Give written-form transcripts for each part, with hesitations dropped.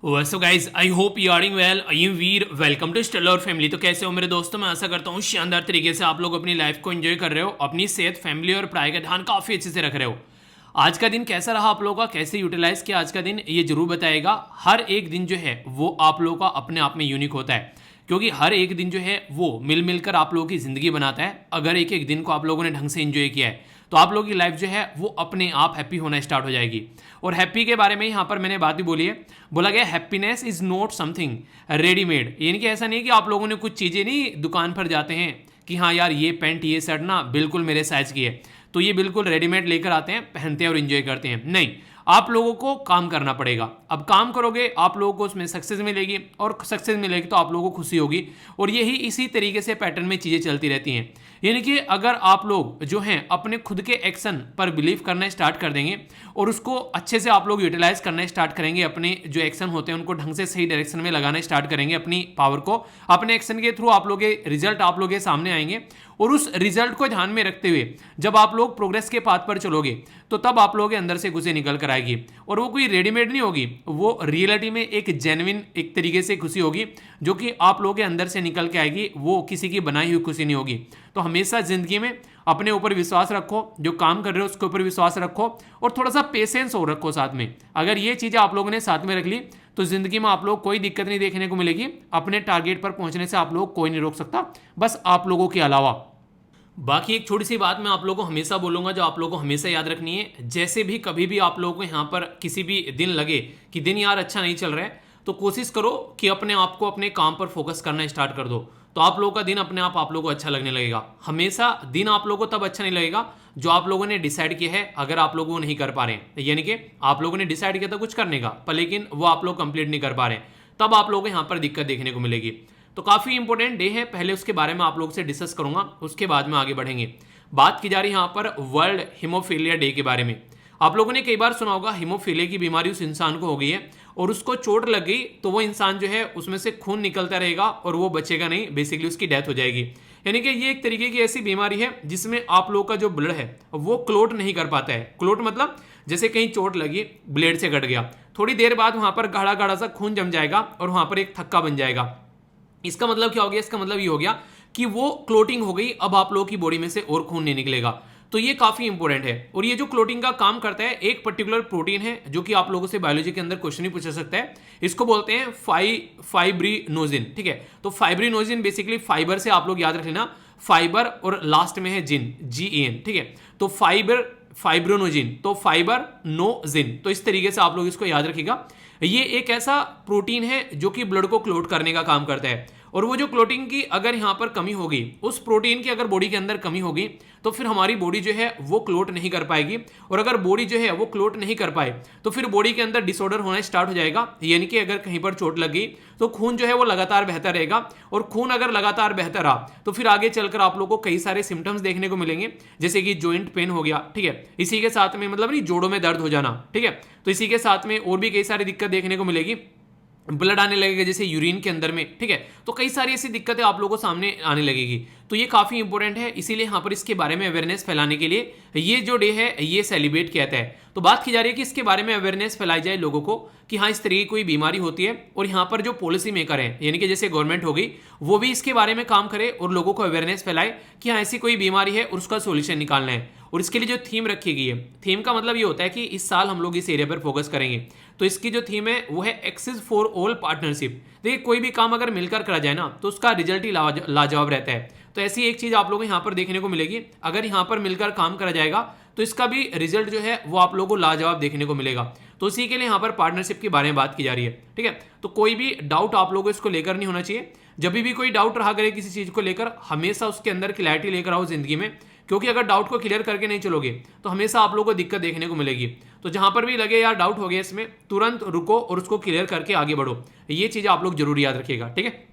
So guys I hope you are well. I am Veer, welcome to Stellar family. तो कैसे हो मेरे दोस्तों? मैं आशा करता हूँ शानदार तरीके से आप लोग अपनी लाइफ को एंजॉय कर रहे हो, अपनी सेहत, फैमिली और पढ़ाई का ध्यान काफ़ी अच्छे से रख रहे हो। आज का दिन कैसा रहा आप लोगों का, कैसे यूटिलाइज किया आज का दिन, ये जरूर बताएगा। हर एक दिन जो है वो आप लोगों का अपने आप में यूनिक होता है, क्योंकि हर एक दिन जो है वो मिल मिलकर आप लोगों की ज़िंदगी बनाता है। अगर एक एक दिन को आप लोगों ने ढंग से एंजॉय किया है तो आप लोगों की लाइफ जो है वो अपने आप हैप्पी होना स्टार्ट हो जाएगी। और हैप्पी के बारे में यहाँ पर मैंने बात भी बोली है, बोला गया happiness is not something readymade. यानी कि ऐसा नहीं है कि आप लोगों ने कुछ चीज़ें नहीं दुकान पर जाते हैं कि हाँ यार ये पैंट ये शर्ट ना बिल्कुल मेरे साइज की है तो ये बिल्कुल रेडीमेड लेकर आते हैं, पहनते हैं और इन्जॉय करते हैं। नहीं, आप लोगों को काम करना पड़ेगा। अब काम करोगे आप लोगों को उसमें सक्सेस मिलेगी, और सक्सेस मिलेगी तो आप लोगों को खुशी होगी। और यही इसी तरीके से पैटर्न में चीज़ें चलती रहती हैं। यानी कि अगर आप लोग जो हैं अपने खुद के एक्शन पर बिलीव करना स्टार्ट कर देंगे और उसको अच्छे से आप लोग यूटिलाइज करना स्टार्ट करेंगे, अपने जो एक्शन होते हैं उनको ढंग से सही डायरेक्शन में लगाना स्टार्ट करेंगे, अपनी पावर को अपने एक्शन के थ्रू आप लोग के रिजल्ट आप लोग के सामने आएंगे। और उस रिजल्ट को ध्यान में रखते हुए जब आप लोग प्रोग्रेस के पाथ पर चलोगे तो तब आप लोगों के अंदर से खुशी निकल कर आएगी। और वो कोई रेडीमेड नहीं होगी, वो रियलिटी में एक जेन्युइन एक तरीके से खुशी होगी जो कि आप लोगों के अंदर से निकल के आएगी। वो किसी की बनाई हुई खुशी नहीं होगी। तो हमेशा जिंदगी में अपने ऊपर विश्वास रखो, जो काम कर रहे हो उसके ऊपर विश्वास रखो, और थोड़ा सा पेशेंस हो रखो साथ में। अगर ये चीज़ें आप लोगों ने साथ में रख ली तो जिंदगी में आप लोग कोई दिक्कत नहीं देखने को मिलेगी। अपने टारगेट पर पहुंचने से आप लोग कोई नहीं रोक सकता, बस आप लोगों के अलावा। बाकी एक छोटी सी बात मैं आप लोगों को हमेशा बोलूंगा, जो आप लोगों को हमेशा याद रखनी है। जैसे भी कभी भी आप लोगों को यहाँ पर किसी भी दिन लगे कि दिन यार अच्छा नहीं चल रहा है, तो कोशिश करो कि अपने आप को अपने काम पर फोकस करना स्टार्ट कर दो। तो आप लोगों का दिन अपने आप लोगों को अच्छा लगने लगेगा। हमेशा दिन आप लोगों को तब अच्छा नहीं लगेगा जो आप लोगों ने डिसाइड किया है, अगर आप लोग वो नहीं कर पा रहे हैं। यानी कि आप लोगों ने डिसाइड किया था कुछ करने का, पर लेकिन वो आप लोग कंप्लीट नहीं कर पा रहे हैं, तब आप लोगों को यहाँ पर दिक्कत देखने को मिलेगी। तो काफ़ी इंपॉर्टेंट डे है, पहले उसके बारे में आप लोगों से डिस्कस करूंगा, उसके बाद में आगे बढ़ेंगे। बात की जा रही है यहाँ पर वर्ल्ड हीमोफीलिया डे के बारे में। आप लोगों ने कई बार सुना होगा हीमोफीलिया की बीमारी उस इंसान को हो गई है और उसको चोट लग गई तो वो इंसान जो है उसमें से खून निकलता रहेगा और वो बचेगा नहीं, बेसिकली उसकी डेथ हो जाएगी। यानी कि ये एक तरीके की ऐसी बीमारी है जिसमें आप लोगों का जो ब्लड है वो क्लोट नहीं कर पाता है। क्लोट मतलब जैसे कहीं चोट लगी, ब्लेड से कट गया, थोड़ी देर बाद वहां पर गाढ़ा गाढ़ा सा खून जम जाएगा और वहां पर एक थक्का बन जाएगा। इसका मतलब क्या हो गया? इसका मतलब ये हो गया कि वो क्लोटिंग हो गई, अब आप लोगों की बॉडी में से और खून नहीं निकलेगा। तो ये काफी इंपॉर्टेंट है। और ये जो क्लोटिंग का काम करता है, एक पर्टिकुलर प्रोटीन है जो कि आप लोगों से बायोलॉजी के अंदर क्वेश्चन ही पूछा सकता है। इसको बोलते हैं फाइब्रिनोजिन। ठीक है, तो फाइब्रिनोजिन बेसिकली फाइबर से आप लोग याद रख लेना, फाइबर और लास्ट में है जिन, GEN। ठीक है, तो फाइब्रोनोजिन, तो फाइबर नोजिन। तो इस तरीके से आप लोग इसको याद रखिएगा। ये एक ऐसा प्रोटीन है जो कि ब्लड को क्लोट करने का काम करता है। और वो जो क्लोटिंग की अगर यहाँ पर कमी होगी, उस प्रोटीन की अगर बॉडी के अंदर कमी होगी तो फिर हमारी बॉडी जो है वो क्लोट नहीं कर पाएगी। और अगर बॉडी जो है वो क्लोट नहीं कर पाए तो फिर बॉडी के अंदर डिसऑर्डर होना स्टार्ट हो जाएगा। यानी कि अगर कहीं पर चोट लग गई तो खून जो है वो लगातार बहता रहेगा, और खून अगर लगातार बहता रहा तो फिर आगे चलकर आप लोगों को कई सारे सिम्टम्स देखने को मिलेंगे, जैसे कि जॉइंट पेन हो गया। ठीक है, इसी के साथ में मतलब नहीं, जोड़ों में दर्द हो जाना। ठीक है, तो इसी के साथ में और भी कई सारी दिक्कत देखने को मिलेगी, ब्लड आने लगेगा जैसे यूरिन के अंदर में। ठीक है, तो कई सारी ऐसी दिक्कतें आप लोगों को सामने आने लगेगी। तो ये काफ़ी इंपॉर्टेंट है, इसीलिए यहाँ पर इसके बारे में अवेयरनेस फैलाने के लिए ये जो डे है ये सेलिब्रेट किया जाता है। तो बात की जा रही है कि इसके बारे में अवेयरनेस फैलाई जाए लोगों को कि हाँ इस तरह की कोई बीमारी होती है, और यहाँ पर जो पॉलिसी मेकर हैं यानी कि जैसे गवर्नमेंट हो गई, वो भी इसके बारे में काम करे और लोगों को अवेयरनेस फैलाए कि हाँ ऐसी कोई बीमारी है और उसका सोल्यूशन निकालना है। और इसके लिए जो थीम रखी गई है, थीम का मतलब ये होता है कि इस साल हम लोग इस एरिया पर फोकस करेंगे। तो इसकी जो थीम है वो है एक्सेस फॉर ऑल पार्टनरशिप। देखिए कोई भी काम अगर मिलकर करा जाए ना तो उसका रिजल्ट ही लाजवाब रहता है। तो ऐसी एक चीज़ आप लोगों को यहाँ पर देखने को मिलेगी, अगर यहाँ पर मिलकर काम करा जाएगा तो इसका भी रिजल्ट जो है वो आप लोगों को लाजवाब देखने को मिलेगा। तो इसी के लिए यहाँ पर पार्टनरशिप के बारे में बात की जा रही है। ठीक है, तो कोई भी डाउट आप लोगों को इसको लेकर नहीं होना चाहिए। जब भी कोई डाउट रहा करे किसी चीज़ को लेकर, हमेशा उसके अंदर क्लैरिटी लेकर आओ जिंदगी में, क्योंकि अगर डाउट को क्लियर करके नहीं चलोगे तो हमेशा आप लोगों को दिक्कत देखने को मिलेगी। तो जहां पर भी लगे यार डाउट हो गया इसमें, तुरंत रुको और उसको क्लियर करके आगे बढ़ो। ये चीज़ आप लोग जरूर याद रखिएगा। ठीक है,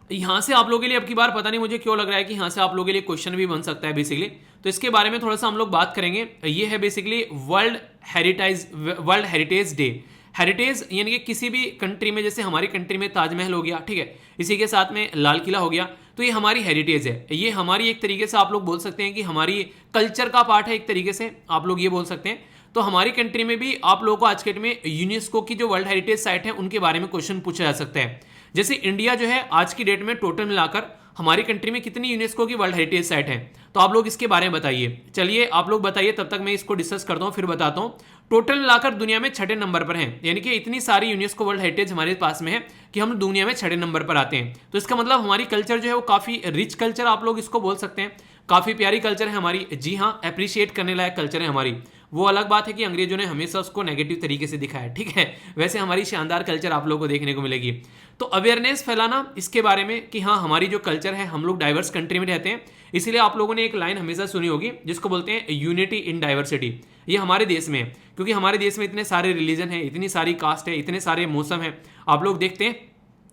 यहाँ से आप लोगों के लिए अब की बार पता नहीं मुझे क्यों लग रहा है कि यहाँ से आप लोगों के लिए क्वेश्चन भी बन सकता है बेसिकली। तो इसके बारे में थोड़ा सा हम लोग बात करेंगे। ये है basically world heritage day. Heritage यानी कि किसी भी कंट्री में, जैसे हमारी कंट्री में ताजमहल हो गया, ठीक है, इसी के साथ में लाल किला हो गया, तो ये हमारी हेरिटेज है। ये हमारी एक तरीके से आप लोग बोल सकते हैं कि हमारी कल्चर का पार्ट है, एक तरीके से आप लोग ये बोल सकते हैं। तो हमारी कंट्री में भी आप लोगों को आज के डेट में यूनेस्को की जो वर्ल्ड हेरिटेज साइट है उनके बारे में क्वेश्चन पूछा जा सकता है। जैसे इंडिया जो है आज की डेट में टोटल मिलाकर हमारी कंट्री में कितनी यूनेस्को की वर्ल्ड हेरिटेज साइट है, तो आप लोग इसके बारे में बताइए। चलिए आप लोग बताइए, तब तक मैं इसको डिस्कस करता हूं, फिर बताता हूं। टोटल मिलाकर दुनिया में 6ठे नंबर पर हैं, यानी कि इतनी सारी यूनेस्को वर्ल्ड हेरिटेज हमारे पास में है कि हम दुनिया में 6ठे नंबर पर आते हैं। तो इसका मतलब हमारी कल्चर जो है वो काफी रिच कल्चर आप लोग इसको बोल सकते हैं, काफी प्यारी कल्चर है हमारी। जी हाँ, अप्रिशिएट करने लायक कल्चर है हमारी। वो अलग बात है कि अंग्रेजों ने हमेशा उसको नेगेटिव तरीके से दिखाया, ठीक है। वैसे हमारी शानदार कल्चर आप लोगों को देखने को मिलेगी। तो अवेयरनेस फैलाना इसके बारे में कि हाँ हमारी जो कल्चर है, हम लोग डाइवर्स कंट्री में रहते हैं, इसलिए आप लोगों ने एक लाइन हमेशा सुनी होगी जिसको बोलते हैं यूनिटी इन डाइवर्सिटी। ये हमारे देश में है, क्योंकि हमारे देश में इतने सारे रिलीजन है, इतनी सारी कास्ट है, इतने सारे मौसम है। आप लोग देखते हैं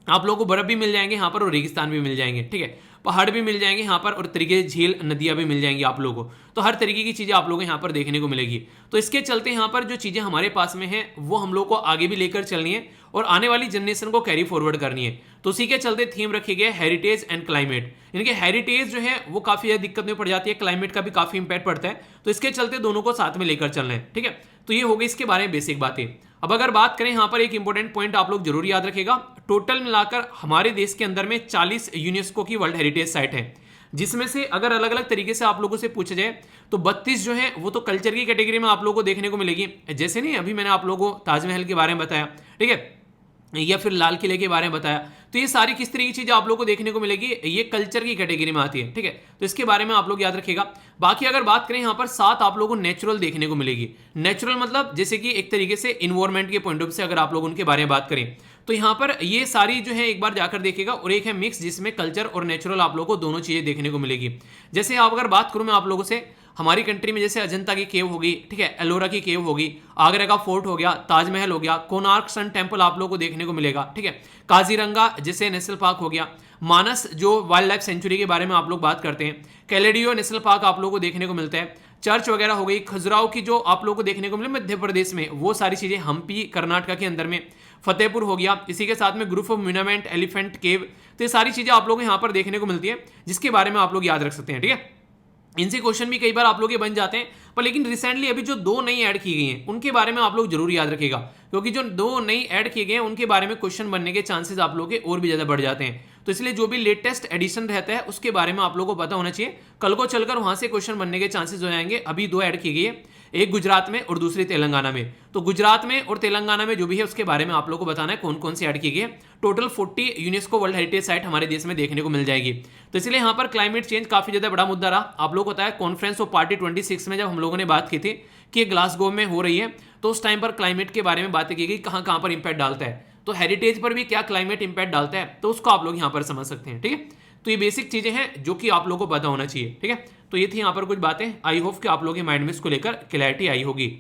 आप लोगों को बर्फ भी मिल जाएंगे यहाँ पर और रेगिस्तान भी मिल जाएंगे, ठीक है। पहाड़ भी मिल जाएंगे यहाँ पर और तरीके झील नदियाँ भी मिल जाएंगी आप लोगों को। तो हर तरीके की चीज़ें आप लोगों को यहाँ पर देखने को मिलेगी। तो इसके चलते यहाँ पर जो चीज़ें हमारे पास में हैं वो हम लोग को आगे भी लेकर चलनी है और आने वाली जनरेशन को कैरी फॉरवर्ड करनी है। तो उसी के चलते थीम रखी गई हेरिटेज एंड क्लाइमेट। इनके हेरिटेज जो है वो काफ़ी ज़्यादा दिक्कत में पड़ जाती है, क्लाइमेट का भी काफ़ी इंपैक्ट पड़ता है। तो इसके चलते दोनों को साथ में लेकर चलना है, ठीक है। तो ये हो गई इसके बारे में बेसिक बातें। अब अगर बात करें यहाँ पर एक इंपॉर्टेंट पॉइंट आप लोग जरूर याद रखेगा, टोटल मिलाकर हमारे देश के अंदर में 40 यूनेस्को की वर्ल्ड हेरिटेज साइट है, जिसमें से अगर अलग अलग तरीके से आप लोगों से पूछा जाए तो 32 जो है वो तो कल्चर की कैटेगरी में आप लोगों को देखने को मिलेगी। जैसे नहीं अभी मैंने आप लोगों को ताजमहल के बारे में बताया, ठीक है, या फिर लाल किले के बारे में बताया, तो ये सारी किस तरह की चीजें आप लोगों को देखने को मिलेगी, ये कल्चर की कैटेगरी में आती है, ठीक है। तो इसके बारे में आप लोग याद रखिएगा। बाकी अगर बात करें यहाँ पर 7 आप लोगों को नेचुरल देखने को मिलेगी। नेचुरल मतलब जैसे कि एक तरीके से इन्वायरमेंट के पॉइंट ऑफ से अगर आप लोग उनके बारे में बात करें तो यहाँ पर ये सारी जो है एक बार जाकर देखिएगा। और एक है मिक्स, जिसमें कल्चर और नेचुरल आप लोगों को दोनों चीजें देखने को मिलेगी। जैसे आप अगर बात करूं मैं आप लोगों से, हमारी कंट्री में जैसे अजंता की केव होगी, ठीक है, एलोरा की केव होगी, आगरा का फोर्ट हो गया, ताजमहल हो गया, कोणार्क सन टेम्पल आप लोगों को देखने को मिलेगा, ठीक है, काजीरंगा जैसे नेशनल पार्क हो गया, मानस जो वाइल्ड लाइफ सेंचुरी के बारे में आप लोग बात करते हैं, कैलेडियो नेशनल पार्क आप लोगों को देखने को मिलता है, चर्च वगैरह हो गई, खजुराहो की जो आप लोगों को देखने को मिले मध्य प्रदेश में, वो सारी चीजें, हम्पी कर्नाटका के अंदर में, फतेहपुर हो गया, इसी के साथ में ग्रुप ऑफ मोन्यूमेंट, एलिफेंट केव। तो ये सारी चीजें आप लोगों को यहाँ पर देखने को मिलती है, जिसके बारे में आप लोग याद रख सकते हैं, ठीक है। इनसे क्वेश्चन भी कई बार आप लोग ये बन जाते हैं, पर लेकिन रिसेंटली अभी जो 2 नई ऐड की गई हैं उनके बारे में आप लोग जरूर याद रखिएगा, क्योंकि जो 2 नई ऐड किए गए हैं उनके बारे में क्वेश्चन बनने के चांसेस आप लोग के और भी ज्यादा बढ़ जाते हैं। तो इसलिए जो भी लेटेस्ट एडिशन रहता है उसके बारे में आप लोगों को पता होना चाहिए, कल को चलकर वहां से क्वेश्चन बनने के चांसेस हो जाएंगे। अभी 2 ऐड की गई है, एक गुजरात में और दूसरी तेलंगाना में। तो गुजरात में और तेलंगाना में जो भी है उसके बारे में आप लोगों को बताना है कौन कौन सी ऐड की गई है। Total 40 UNESCO world heritage site हमारे देश में देखने को मिल जाएगी। तो इसलिए यहाँ पर क्लाइमेट चेंज काफी ज्यादा बड़ा मुद्दा रहा। आप लोगों को पता है कॉन्फ्रेंस ऑफ पार्टी 26 में जब हम लोगों ने बात की थी कि ग्लासगो में हो रही है, तो उस टाइम पर क्लाइमेट के बारे में बातें की गई, कहाँ कहाँ पर इंपैक्ट डालता है, तो हेरिटेज पर भी क्या क्लाइमेट इंपैक्ट डालता है, तो उसको आप लोग यहाँ पर समझ सकते हैं, ठीक है। तो ये बेसिक चीजें हैं जो कि आप लोगों को पता होना चाहिए, ठीक है। तो ये थी यहाँ पर कुछ बातें, आई होप कि आप लोगों के माइंड में इसको लेकर क्लैरिटी आई होगी।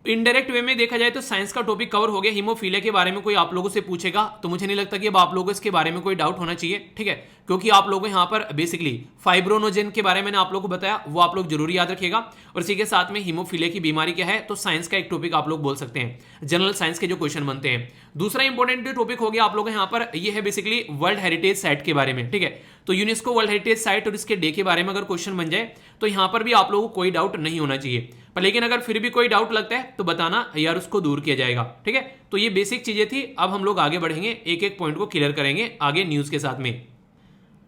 इनडायरेक्ट वे में देखा जाए तो साइंस का टॉपिक कवर हो गया। हीमोफीलिया के बारे में कोई आप लोगों से पूछेगा तो मुझे नहीं लगता कि अब आप लोगों को इसके बारे में कोई डाउट होना चाहिए, ठीक है, क्योंकि आप लोगों को यहाँ पर बेसिकली फाइब्रोनोजेन के बारे में मैंने आप लोगों को बताया, वो आप लोग जरूर याद रखिएगा। और इसी के साथ में हीमोफीलिया की बीमारी क्या है, तो साइंस का एक टॉपिक आप लोग बोल सकते हैं, जनरल साइंस के जो क्वेश्चन बनते हैं। दूसरा इंपॉर्टेंट टॉपिक हो गया आप लोग यहाँ पर, ये है बेसिकली वर्ल्ड हेरिटेज साइट के बारे में, ठीक है। तो यूनेस्को वर्ल्ड हेरिटेज साइट और इसके डे के बारे में अगर क्वेश्चन बन जाए तो यहाँ पर भी आप लोगों को कोई डाउट नहीं होना चाहिए, पर लेकिन अगर फिर भी कोई डाउट लगता है तो बताना यार, उसको दूर किया जाएगा, ठीक है। तो ये बेसिक चीजें थी। अब हम लोग आगे बढ़ेंगे, एक एक पॉइंट को क्लियर करेंगे आगे न्यूज के साथ में।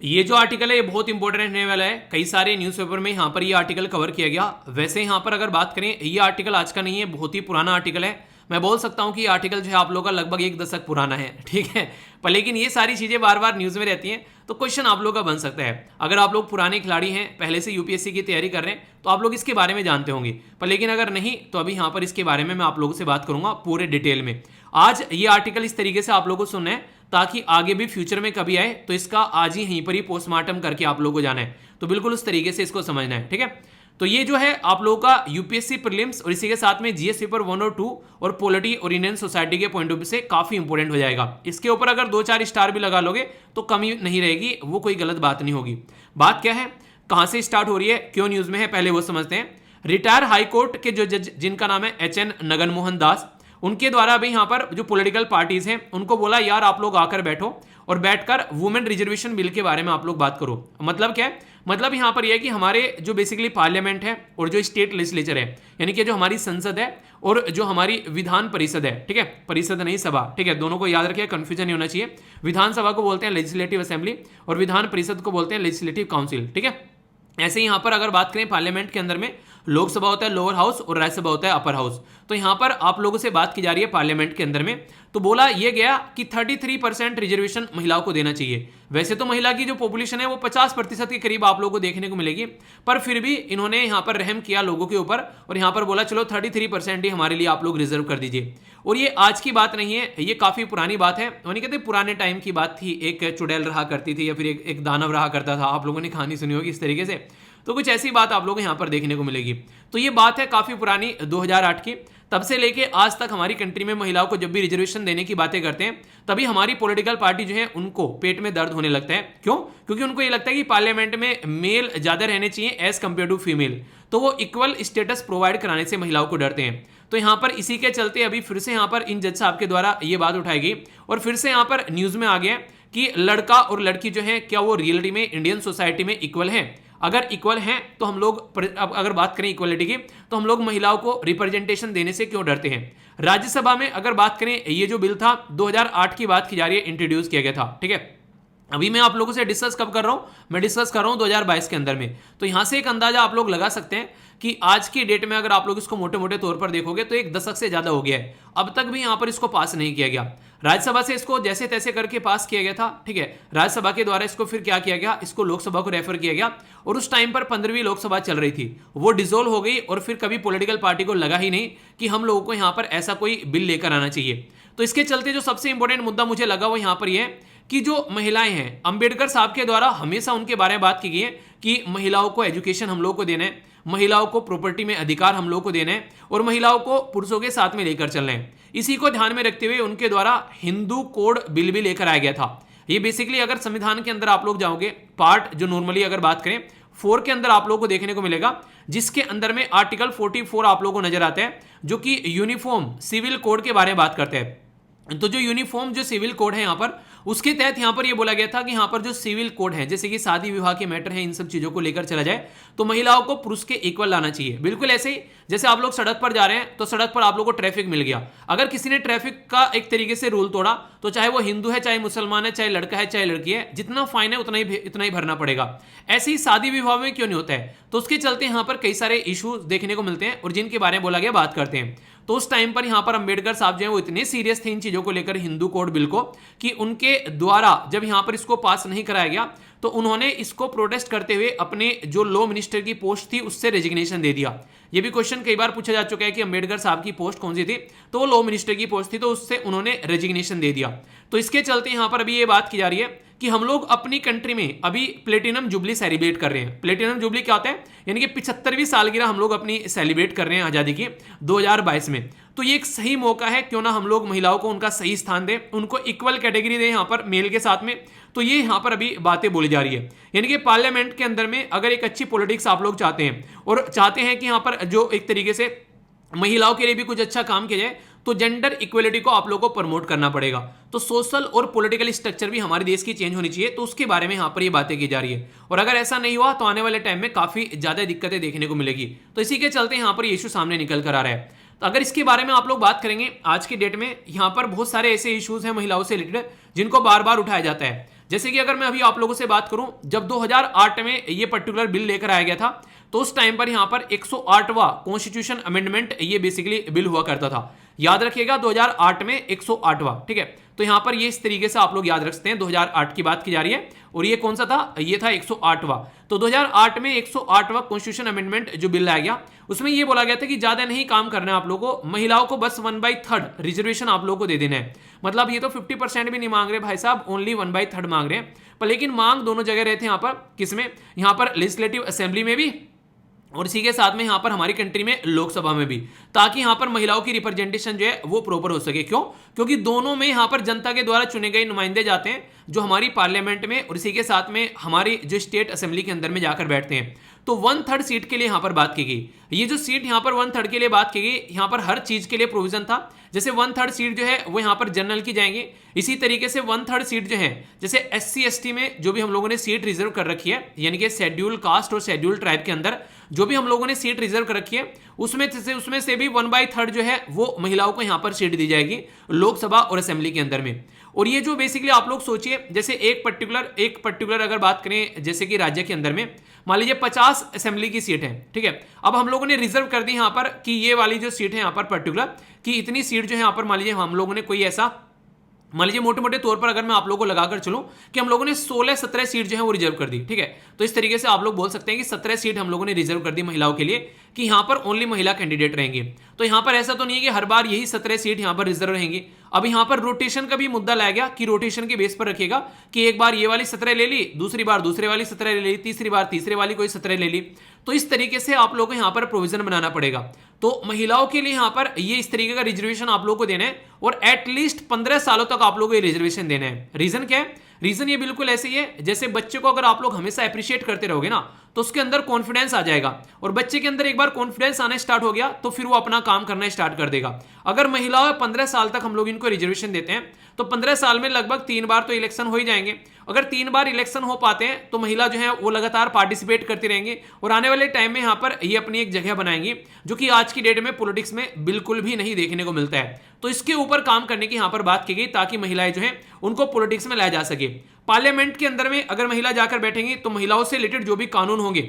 ये जो आर्टिकल है ये बहुत इंपॉर्टेंट रहने वाला है, कई सारे न्यूज़पेपर में यहाँ पर ये आर्टिकल कवर किया गया। वैसे यहाँ पर अगर बात करें, ये आर्टिकल आज का नहीं है, बहुत ही पुराना आर्टिकल है। मैं बोल सकता हूँ कि ये आर्टिकल जो है आप लोगों का लगभग 1 दशक पुराना है, ठीक है। पर लेकिन ये सारी चीजें बार बार न्यूज में रहती हैं, तो क्वेश्चन आप लोगों का बन सकता है। अगर आप लोग पुराने खिलाड़ी हैं, पहले से यूपीएससी की तैयारी कर रहे हैं, तो आप लोग इसके बारे में जानते होंगे। पर लेकिन अगर नहीं, तो अभी यहाँ पर इसके बारे में मैं आप लोगों से बात करूंगा पूरे डिटेल में। आज ये आर्टिकल इस तरीके से आप लोगों को सुनना है ताकि आगे भी फ्यूचर में कभी आए तो इसका आज ही यहीं पर ही पोस्टमार्टम करके आप लोगों को जाना है। तो बिल्कुल उस तरीके से इसको समझना है, ठीक है। तो ये जो है आप लोगों का यूपीएससी प्रीलिम्स और इसी के साथ में जीएस पेपर 1 और 2 और पॉलिटी और इंडियन सोसाइटी के पॉइंट ऑफ व्यू से काफी इंपॉर्टेंट हो जाएगा। इसके ऊपर अगर 2-4 स्टार भी लगा लोगे तो कमी नहीं रहेगी, वो कोई गलत बात नहीं होगी। बात क्या है, कहां से स्टार्ट हो रही है, क्यों न्यूज में है, पहले वो समझते हैं। रिटायर हाईकोर्ट के जो जज जिनका नाम है HN नगन मोहन दास, उनके द्वारा अभी यहाँ पर जो पॉलिटिकल पार्टीज हैं उनको बोला यार आप लोग आकर बैठो और बैठकर वुमेन रिजर्वेशन बिल के बारे में आप लोग बात करो। मतलब क्या है, मतलब यहाँ पर यह है कि हमारे जो बेसिकली पार्लियामेंट है और जो स्टेट लेजिस्लेचर है, यानी कि जो हमारी संसद है और जो हमारी विधान परिषद है, ठीक है, परिषद नहीं सभा, ठीक है, दोनों को याद रखिए, कंफ्यूजन नहीं होना चाहिए। विधानसभा को बोलते हैं लेजिस्लेटिव असेंबली और विधान परिषद को बोलते हैं लेजिस्लेटिव काउंसिल, ठीक है। ऐसे ही यहाँ पर अगर बात करें पार्लियामेंट के अंदर में लोकसभा होता है लोअर हाउस और राज्यसभा होता है अपर हाउस। तो यहाँ पर आप लोगों से बात की जा रही है पार्लियामेंट के अंदर में, तो बोला यह गया कि 33% रिजर्वेशन महिलाओं को देना चाहिए। वैसे तो महिला की जो पॉपुलेशन है वो 50% के करीब आप लोगों को देखने को मिलेगी, पर फिर भी इन्होंने यहाँ पर रहम किया लोगों के ऊपर और यहाँ पर बोला चलो 33% ही हमारे लिए आप लोग रिजर्व कर दीजिए। और ये आज की बात नहीं है, ये काफी पुरानी बात है, वो नहीं कहते पुराने टाइम की बात थी, एक चुड़ैल रहा करती थी या फिर एक दानव रहा करता था, आप लोगों ने कहानी सुनी होगी इस तरीके से, तो कुछ ऐसी बात आप लोगों को यहाँ पर देखने को मिलेगी। तो ये बात है काफी पुरानी 2008 की, तब से लेके आज तक हमारी कंट्री में महिलाओं को जब भी रिजर्वेशन देने की बातें करते हैं तभी हमारी पॉलिटिकल पार्टी जो है उनको पेट में दर्द होने लगता है। क्यों? क्योंकि उनको ये लगता है कि पार्लियामेंट में मेल ज्यादा रहने चाहिए एज कंपेयर टू फीमेल, तो वो इक्वल स्टेटस प्रोवाइड कराने से महिलाओं को डरते हैं। तो यहाँ पर इसी के चलते अभी फिर से यहाँ पर इन जज साहब के द्वारा ये बात उठाई गई और फिर से यहाँ पर न्यूज में आ गया कि लड़का और लड़की जो है क्या वो रियलिटी में इंडियन सोसाइटी में इक्वल है। अगर इक्वल हैं तो हम लोग अगर बात करें इक्वलिटी की तो हम लोग महिलाओं को रिप्रेजेंटेशन देने से क्यों डरते हैं। राज्यसभा में अगर बात करें ये जो बिल था 2008 की बात की जा रही है, इंट्रोड्यूस किया गया था, ठीक है। अभी मैं आप लोगों से डिस्कस कब कर रहा हूं, मैं डिस्कस कर रहा हूं 2022 के अंदर में। तो यहां से एक अंदाजा आप लोग लगा सकते हैं कि आज की डेट में अगर आप लोग इसको मोटे मोटे तौर पर देखोगे तो एक दशक से ज्यादा हो गया है, अब तक भी यहां पर इसको पास नहीं किया गया। राज्यसभा से इसको जैसे तैसे करके पास किया गया था, ठीक है, राज्यसभा के द्वारा इसको फिर क्या किया गया, इसको लोकसभा को रेफर किया गया और उस टाइम पर 15वीं लोकसभा चल रही थी, वो डिसोल्व हो गई और फिर कभी पॉलिटिकल पार्टी को लगा ही नहीं कि हम लोगों को यहां पर ऐसा कोई बिल लेकर आना चाहिए। तो इसके चलते जो सबसे इंपॉर्टेंट मुद्दा मुझे लगा वो यहां पर यह कि जो महिलाएं हैं, अंबेडकर साहब के द्वारा हमेशा उनके बारे में बात की गई है कि महिलाओं को एजुकेशन हम लोग को देना है, महिलाओं को प्रॉपर्टी में अधिकार हम लोग को देना है और महिलाओं को पुरुषों के साथ में लेकर चलना है। इसी को ध्यान में रखते हुए उनके द्वारा हिंदू कोड बिल भी लेकर आया गया था। ये बेसिकली अगर संविधान के अंदर आप लोग जाओगे, पार्ट जो नॉर्मली अगर बात करें 4 के अंदर आप लोगों को देखने को मिलेगा, जिसके अंदर में आर्टिकल 44 आप लोगों को नजर आता है जो कि यूनिफॉर्म सिविल कोड के बारे में बात करते हैं। तो जो यूनिफॉर्म जो सिविल कोड है यहाँ पर, उसके तहत यहाँ पर ये बोला गया था कि यहाँ पर जो सिविल कोड है, जैसे कि शादी विवाह के मैटर है, इन सब चीजों को लेकर चला जाए तो महिलाओं को पुरुष के इक्वल लाना चाहिए। बिल्कुल ऐसे ही जैसे आप लोग सड़क पर जा रहे हैं तो सड़क पर आप लोगों को ट्रैफिक मिल गया, अगर किसी ने ट्रैफिक का एक तरीके से रूल तोड़ा तो चाहे वो हिंदू है, चाहे मुसलमान है, चाहे लड़का है, चाहे लड़की है, जितना फाइन है उतना ही भरना पड़ेगा। ऐसे ही शादी विवाह में क्यों नहीं होता है, तो उसके चलते यहाँ पर कई सारे इशू देखने को मिलते हैं और जिनके बारे में बोला गया बात करते हैं। तो उस टाइम पर यहाँ पर अंबेडकर साहब जो है वो इतने सीरियस थे इन चीजों को लेकर, हिंदू कोड बिल को, कि उनके द्वारा जब यहाँ पर इसको पास नहीं कराया गया तो उन्होंने इसको प्रोटेस्ट करते हुए अपने जो लॉ मिनिस्टर की पोस्ट थी उससे रेजिग्नेशन दे दिया। ये भी क्वेश्चन कई बार पूछा जा चुका है कि अंबेडकर साहब की पोस्ट कौन सी थी, तो वो लॉ मिनिस्टर की पोस्ट थी, तो उससे उन्होंने रेजिग्नेशन दे दिया। तो इसके चलते यहाँ पर अभी ये बात की जा रही है कि हम लोग अपनी कंट्री में अभी प्लेटिनम जुबली सेलिब्रेट कर रहे हैं। प्लेटिनम जुबली क्या होता है, यानी कि 75वीं सालगिरह हम लोग अपनी सेलिब्रेट कर रहे हैं आजादी की 2022 में। तो ये एक सही मौका है, क्यों ना हम लोग महिलाओं को उनका सही स्थान दें, उनको इक्वल कैटेगरी दें यहाँ पर मेल के साथ में। तो ये यहाँ पर अभी बातें बोली जा रही है, यानी कि पार्लियामेंट के अंदर में अगर एक अच्छी पॉलिटिक्स आप लोग चाहते हैं और चाहते हैं कि यहाँ पर जो एक तरीके से महिलाओं के लिए भी कुछ अच्छा काम किया जाए, तो जेंडर इक्वलिटी को आप लोगों को प्रमोट करना पड़ेगा। तो सोशल और पॉलिटिकल स्ट्रक्चर भी हमारे देश की चेंज होनी चाहिए, तो उसके बारे में यहाँ पर ये बातें की जा रही है। और अगर ऐसा नहीं हुआ तो आने वाले टाइम में काफी ज्यादा दिक्कतें देखने को मिलेगी। तो इसी के चलते यहाँ पर ये इशू सामने निकल कर आ रहा है। तो अगर इसके बारे में आप लोग बात करेंगे आज की डेट में, यहाँ पर बहुत सारे ऐसे इश्यूज हैं महिलाओं से रिलेटेड जिनको बार बार उठाया जाता है। जैसे कि अगर मैं अभी आप लोगों से बात करूं, जब 2008 में ये पर्टिकुलर बिल लेकर आया गया था तो उस टाइम पर यहां पर 108वां कॉन्स्टिट्यूशन अमेंडमेंट ये बेसिकली बिल हुआ करता था। याद रखिएगा 2008 में 108वां, ठीक है। तो यहां पर ये इस तरीके से आप लोग याद रखते हैं, 2008 की बात की जा रही है और ये कौन सा था, ये था 108वां। तो 2008 में 108वां कॉन्स्टिट्यूशन अमेंडमेंट जो बिल लाया गया उसमें ये बोला गया था कि ज्यादा नहीं काम करना है आप लोगों को, महिलाओं को बस 1/3 रिजर्वेशन आप लोगों को दे देना है। मतलब ये तो 50% भी नहीं मांग रहे भाई साहब, ओनली 1/3 मांग रहे हैं। पर लेकिन मांग दोनों जगह रहे थे, यहाँ पर किसमें, यहाँ पर लेजिस्लेटिव असेंबली में भी और इसी के साथ में यहाँ पर हमारी कंट्री में लोकसभा में भी, ताकि यहाँ पर महिलाओं की रिप्रेजेंटेशन जो है वो प्रॉपर हो सके। क्यों? क्योंकि दोनों में यहाँ पर जनता के द्वारा चुने गए नुमाइंदे जाते हैं जो हमारी पार्लियामेंट में और इसी के साथ में हमारी जो स्टेट असेंबली के अंदर में जाकर बैठते हैं। तो 1/3 सीट के लिए यहाँ पर बात की गई। ये जो सीट यहाँ पर 1/3 के लिए बात की गई, यहाँ पर हर चीज के लिए प्रोविजन था जैसे 1/3 सीट जो है वो यहाँ पर जनरल की जाएंगी। इसी तरीके से 1/3 सीट जो है जैसे SC ST में जो भी हम लोगों ने सीट रिजर्व कर रखी है, यानी कि शेड्यूल कास्ट और शेड्यूल ट्राइब के अंदर जो भी हम लोगों ने सीट रिजर्व कर रखी है उसमें से भी 1/3 जो है वो महिलाओं को यहाँ पर सीट दी जाएगी लोकसभा और असेंबली के अंदर में। और ये जो बेसिकली आप लोग सोचिए, जैसे एक पर्टिकुलर अगर बात करें जैसे कि राज्य के अंदर में मान लीजिए 50 असेंबली की सीट है, ठीक है। अब हम लोगों ने रिजर्व कर दी यहाँ पर कि ये वाली जो सीट है यहाँ पर पर्टिकुलर कि इतनी सीट जो है यहाँ पर मान लीजिए हम लोगों ने कोई ऐसा मान लीजिए मोटे मोटे तौर पर अगर मैं आप लोगों को लगाकर चलूं कि हम लोगों ने 16-17 सीट जो है वो रिजर्व कर दी, ठीक है। तो इस तरीके से आप लोग बोल सकते हैं कि 17 सीट हम लोगों ने रिजर्व कर दी महिलाओं के लिए कि यहां पर ओनली महिला कैंडिडेट रहेंगी। तो यहां पर ऐसा तो नहीं है कि हर बार यही 17 सीट यहां पर रिजर्व रहेंगी। अब यहां पर रोटेशन का भी मुद्दा लाया गया कि रोटेशन के बेस पर रखेगा कि एक बार ये वाली 17 ले ली, दूसरी बार दूसरे वाली 17 ले ली, तीसरी बार तीसरे वाली कोई 17 ले ली। तो इस तरीके से आप लोगों को यहां पर प्रोविजन बनाना पड़ेगा। तो महिलाओं के लिए यहां पर ये इस तरीके का रिजर्वेशन आप लोगों को देना है और एटलीस्ट 15 सालों तक आप लोगों को ये रिजर्वेशन देना है। रीजन क्या है? रीजन ये बिल्कुल ऐसे ही है जैसे बच्चे को अगर आप लोग हमेशा अप्रिशिएट करते रहोगे ना तो उसके अंदर कॉन्फिडेंस आ जाएगा, और बच्चे के अंदर एक बार कॉन्फिडेंस आना स्टार्ट हो गया तो फिर वो अपना काम करना स्टार्ट कर देगा। अगर महिलाओं 15 साल तक हम लोग इनको रिजर्वेशन देते हैं तो 15 साल में लगभग 3 बार तो इलेक्शन हो ही जाएंगे। अगर 3 बार इलेक्शन हो पाते हैं तो महिला जो है वो लगातार पार्टिसिपेट करती रहेंगी और आने वाले टाइम में यहाँ पर ये अपनी एक जगह बनाएंगी, जो कि आज की डेट में पॉलिटिक्स में बिल्कुल भी नहीं देखने को मिलता है। तो इसके ऊपर काम करने की यहाँ पर बात की गई ताकि महिलाएं जो है उनको पॉलिटिक्स में लाया जा सके। पार्लियामेंट के अंदर में अगर महिला जाकर बैठेंगी तो महिलाओं से रिलेटेड जो भी कानून होंगे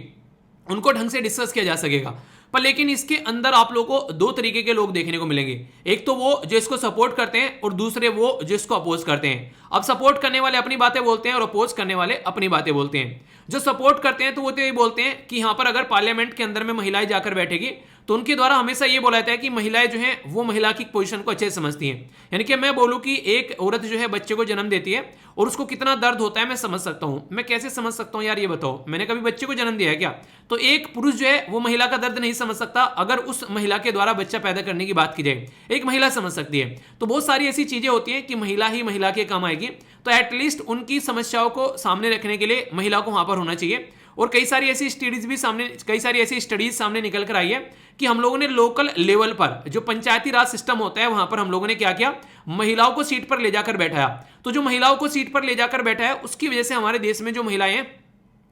उनको ढंग से डिस्कस किया जा सकेगा। पर लेकिन इसके अंदर आप लोगों को 2 तरीके के लोग देखने को मिलेंगे, एक तो वो जो इसको सपोर्ट करते हैं और दूसरे वो जो इसको अपोज करते हैं। अब सपोर्ट करने वाले अपनी बातें बोलते हैं और अपोज करने वाले अपनी बातें बोलते हैं। जो सपोर्ट करते हैं तो वो तो ये बोलते हैं कि यहां पर अगर पार्लियामेंट के अंदर में महिलाएं जाकर बैठेगी तो उनके द्वारा हमेशा ये बोला जाता है कि महिलाएं जो हैं वो महिला की पोजीशन को अच्छे से समझती हैं। यानी कि मैं बोलूं कि एक औरत जो है बच्चे को जन्म देती है और उसको कितना दर्द होता है मैं समझ सकता हूं। मैं कैसे समझ सकता हूं यार, ये बताओ, मैंने कभी बच्चे को जन्म दिया है क्या? तो एक पुरुष जो है वो महिला का दर्द नहीं समझ सकता। अगर उस महिला के द्वारा बच्चा पैदा करने की बात की जाए, एक महिला समझ सकती है। तो बहुत सारी ऐसी चीजें होती हैं कि महिला ही महिला के काम आएगी। तो एटलीस्ट उनकी समस्याओं को सामने रखने के लिए महिला को वहां पर होना चाहिए। और कई सारी ऐसी स्टडीज सामने निकल कर आई है कि हम लोगों ने लोकल लेवल पर जो पंचायती राज सिस्टम होता है वहां पर हम लोगों ने क्या किया, महिलाओं को सीट पर ले जाकर बैठाया। तो जो महिलाओं को सीट पर ले जाकर बैठाया उसकी वजह से हमारे देश में जो महिलाएं हैं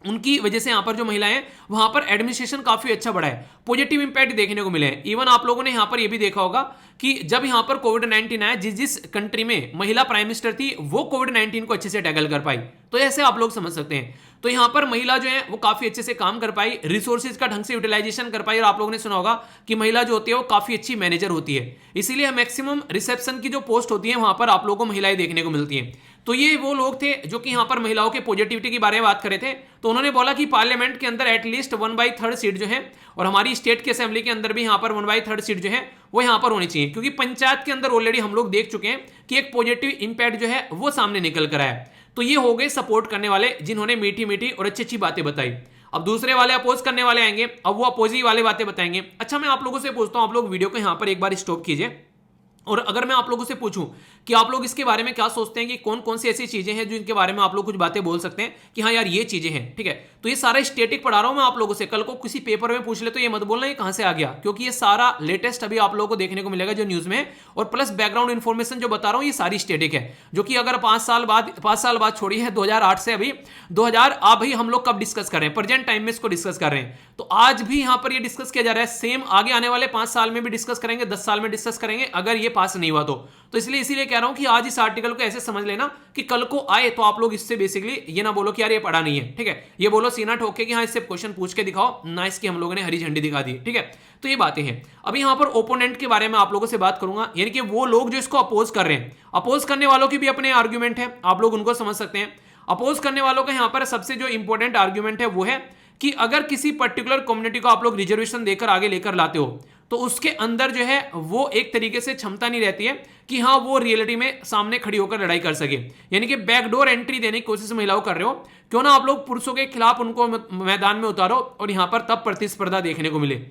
उनकी वजह से यहां पर जो महिलाएं हैं वहां पर एडमिनिस्ट्रेशन काफी अच्छा बढ़ा है, पॉजिटिव इंपैक्ट देखने को मिले हैं। इवन आप लोगों ने यहां पर यह भी देखा होगा कि जब यहां पर कोविड-19 आया, जिस कंट्री में महिला प्राइम मिनिस्टर थी वो कोविड-19 को अच्छे से टैकल कर पाई। तो ऐसे आप लोग समझ सकते हैं। तो यहां पर महिला जो है वो काफी अच्छे से काम कर पाई, रिसोर्सेज का ढंग से यूटिलाइजेशन कर पाई। और आप लोगों ने सुना होगा कि महिला जो होती है वो काफी अच्छी मैनेजर होती है, इसीलिए मैक्सिमम रिसेप्शन की जो पोस्ट होती है वहां पर आप लोगों को महिलाएं देखने को मिलती हैं। तो ये वो लोग थे जो कि यहां पर महिलाओं के पॉजिटिविटी के बारे में बात कर रहे थे। तो उन्होंने बोला कि पार्लियामेंट के अंदर एटलीस्ट 1/3 सीट जो है, और हमारी स्टेट की असेंबली के अंदर भी यहां पर 1/3 सीट जो है वो यहां पर होनी चाहिए, क्योंकि पंचायत के अंदर ऑलरेडी हम लोग देख चुके हैं कि एक पॉजिटिव इंपैक्ट जो है वो सामने निकल कर आया। तो ये हो गए सपोर्ट करने वाले जिन्होंने मीठी मीठी और अच्छी अच्छी बातें बताई। अब दूसरे वाले अपोज करने वाले आएंगे, अब वो अपोजी वाले बातें बताएंगे। अच्छा, मैं आप लोगों से पूछता हूं, आप लोग वीडियो को यहां पर एक बार स्टॉप कीजिए और अगर मैं आप लोगों से पूछूं कि आप लोग इसके बारे में क्या सोचते हैं कि कौन कौन सी ऐसी चीजें हैं जो इनके बारे में आप लोग कुछ बातें बोल सकते हैं कि हाँ यार ये चीजें हैं, ठीक है। तो ये सारा स्टैटिक पढ़ा रहा हूं मैं आप लोगों से, कल को किसी पेपर में पूछ ले तो ये मत बोलना ये कहां से आ गया, क्योंकि ये सारा लेटेस्ट अभी आप लोगों को देखने को मिलेगा जो न्यूज में, और प्लस बैकग्राउंड इन्फॉर्मेशन जो बता रहा हूं ये सारी स्टैटिक है, जो कि अगर 5 साल बाद छोड़ी है 2008 से अभी 2000 अभी हम लोग कब डिस्कस कर रहे हैं, प्रेजेंट टाइम में इसको डिस्कस कर रहे हैं। तो आज भी यहां पर ये डिस्कस किया जा रहा है, सेम आगे आने वाले 5 साल में भी डिस्कस करेंगे, 10 साल में डिस्कस करेंगे अगर ये पास नहीं हुआ तो इसीलिए कह रहा हूं कि आज इस आर्टिकल को ऐसे समझ लेना कि कल को आए तो आप लोग इससे बेसिकली ये ना बोलो कि यार ये पढ़ा नहीं है, ठीक है। ये बोलो सीना ठोक के कि हाँ इससे क्वेश्चन पूछ के दिखाओ ना, इसकी हम लोगों ने हरी झंडी दिखा दी, ठीक है। तो ये बातें हैं। अभी यहां पर ओपोनेंट के बारे में आप लोगों से बात करूंगा, यानी कि वो लोग जो इसको अपोज कर रहे हैं, अपोज करने वालों की भी अपने आर्ग्यूमेंट है, आप लोग उनको समझ सकते हैं। अपोज करने वालों का यहां पर सबसे जो इंपॉर्टेंट आर्ग्यूमेंट है वो है कि अगर किसी पर्टिकुलर कम्युनिटी को आप लोग रिजर्वेशन देकर आगे लेकर लाते हो तो उसके अंदर जो है वो एक तरीके से क्षमता नहीं रहती है कि हाँ वो रियलिटी में सामने खड़ी होकर लड़ाई कर सके, यानी कि बैकडोर एंट्री देने की कोशिश महिलाओं कर रहे हो। क्यों ना आप लोग पुरुषों के खिलाफ उनको मैदान में उतारो और यहां पर तब प्रतिस्पर्धा देखने को मिले।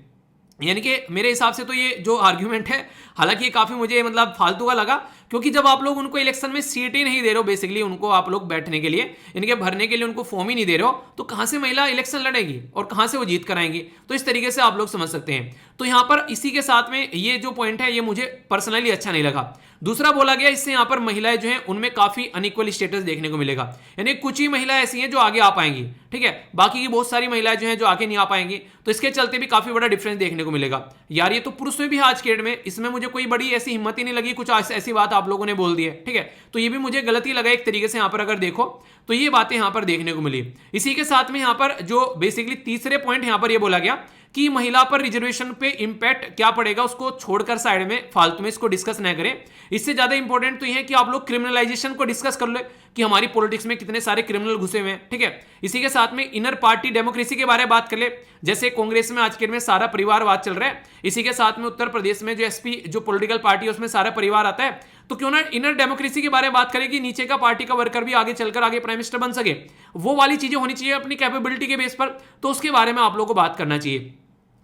यानी कि मेरे हिसाब से तो ये जो आर्ग्यूमेंट है, हालांकि ये काफी मुझे मतलब फालतू का लगा, क्योंकि जब आप लोग उनको इलेक्शन में सीट ही नहीं दे रहे हो, बेसिकली उनको आप लोग बैठने के लिए, इनके भरने के लिए उनको फॉर्म ही नहीं दे रहे हो, तो कहां से महिला इलेक्शन लड़ेगी और कहां से वो जीत कराएंगी। तो इस तरीके से आप लोग समझ सकते हैं। तो यहां पर इसी के साथ में ये जो पॉइंट है ये मुझे पर्सनली अच्छा नहीं लगा। दूसरा बोला गया इससे यहां पर महिलाएं जो हैं उनमें काफी अनइक्वल स्टेटस देखने को मिलेगा, यानी कुछ ही महिलाएं ऐसी हैं जो आगे आ पाएंगी, ठीक है, बाकी की बहुत सारी महिलाएं जो हैं जो आगे नहीं आ पाएंगी। तो इसके चलते भी काफी बड़ा डिफरेंस देखने को मिलेगा। यार ये तो पुरुष में भी है आज के डेट में, इसमें मुझे कोई बड़ी ऐसी हिम्मत ही नहीं लगी, कुछ ऐसी बात आप लोगों ने बोल दी है, ठीक है। तो ये भी मुझे गलत ही लगा एक तरीके से। यहां पर अगर देखो तो ये बातें यहां पर देखने को मिली। इसी के साथ में यहां पर जो बेसिकली तीसरे पॉइंट यहां पर ये बोला गया कि महिला पर रिजर्वेशन पे इंपैक्ट क्या पड़ेगा उसको छोड़कर साइड में फालतू में इसको डिस्कस न करें। इससे ज्यादा इंपॉर्टेंट तो यह है कि आप लोग क्रिमिनलाइजेशन को डिस्कस कर लो कि हमारी पॉलिटिक्स में कितने सारे क्रिमिनल घुसे हुए हैं, ठीक है। इसी के साथ में इनर पार्टी डेमोक्रेसी के बारे में बात कर ले, जैसे कांग्रेस में आज के में सारा परिवारवाद चल रहा है। इसी के साथ में उत्तर प्रदेश में जो एसपी जो पॉलिटिकल पार्टी है उसमें सारा परिवार आता है। तो क्यों ना इनर डेमोक्रेसी के बारे में बात करें कि नीचे का पार्टी का वर्कर भी आगे चलकर आगे प्राइम मिनिस्टर बन सके, वो वाली चीजें होनी चाहिए अपनी कैपेबिलिटी के बेस पर। तो उसके बारे में आप लोगों को बात करना चाहिए।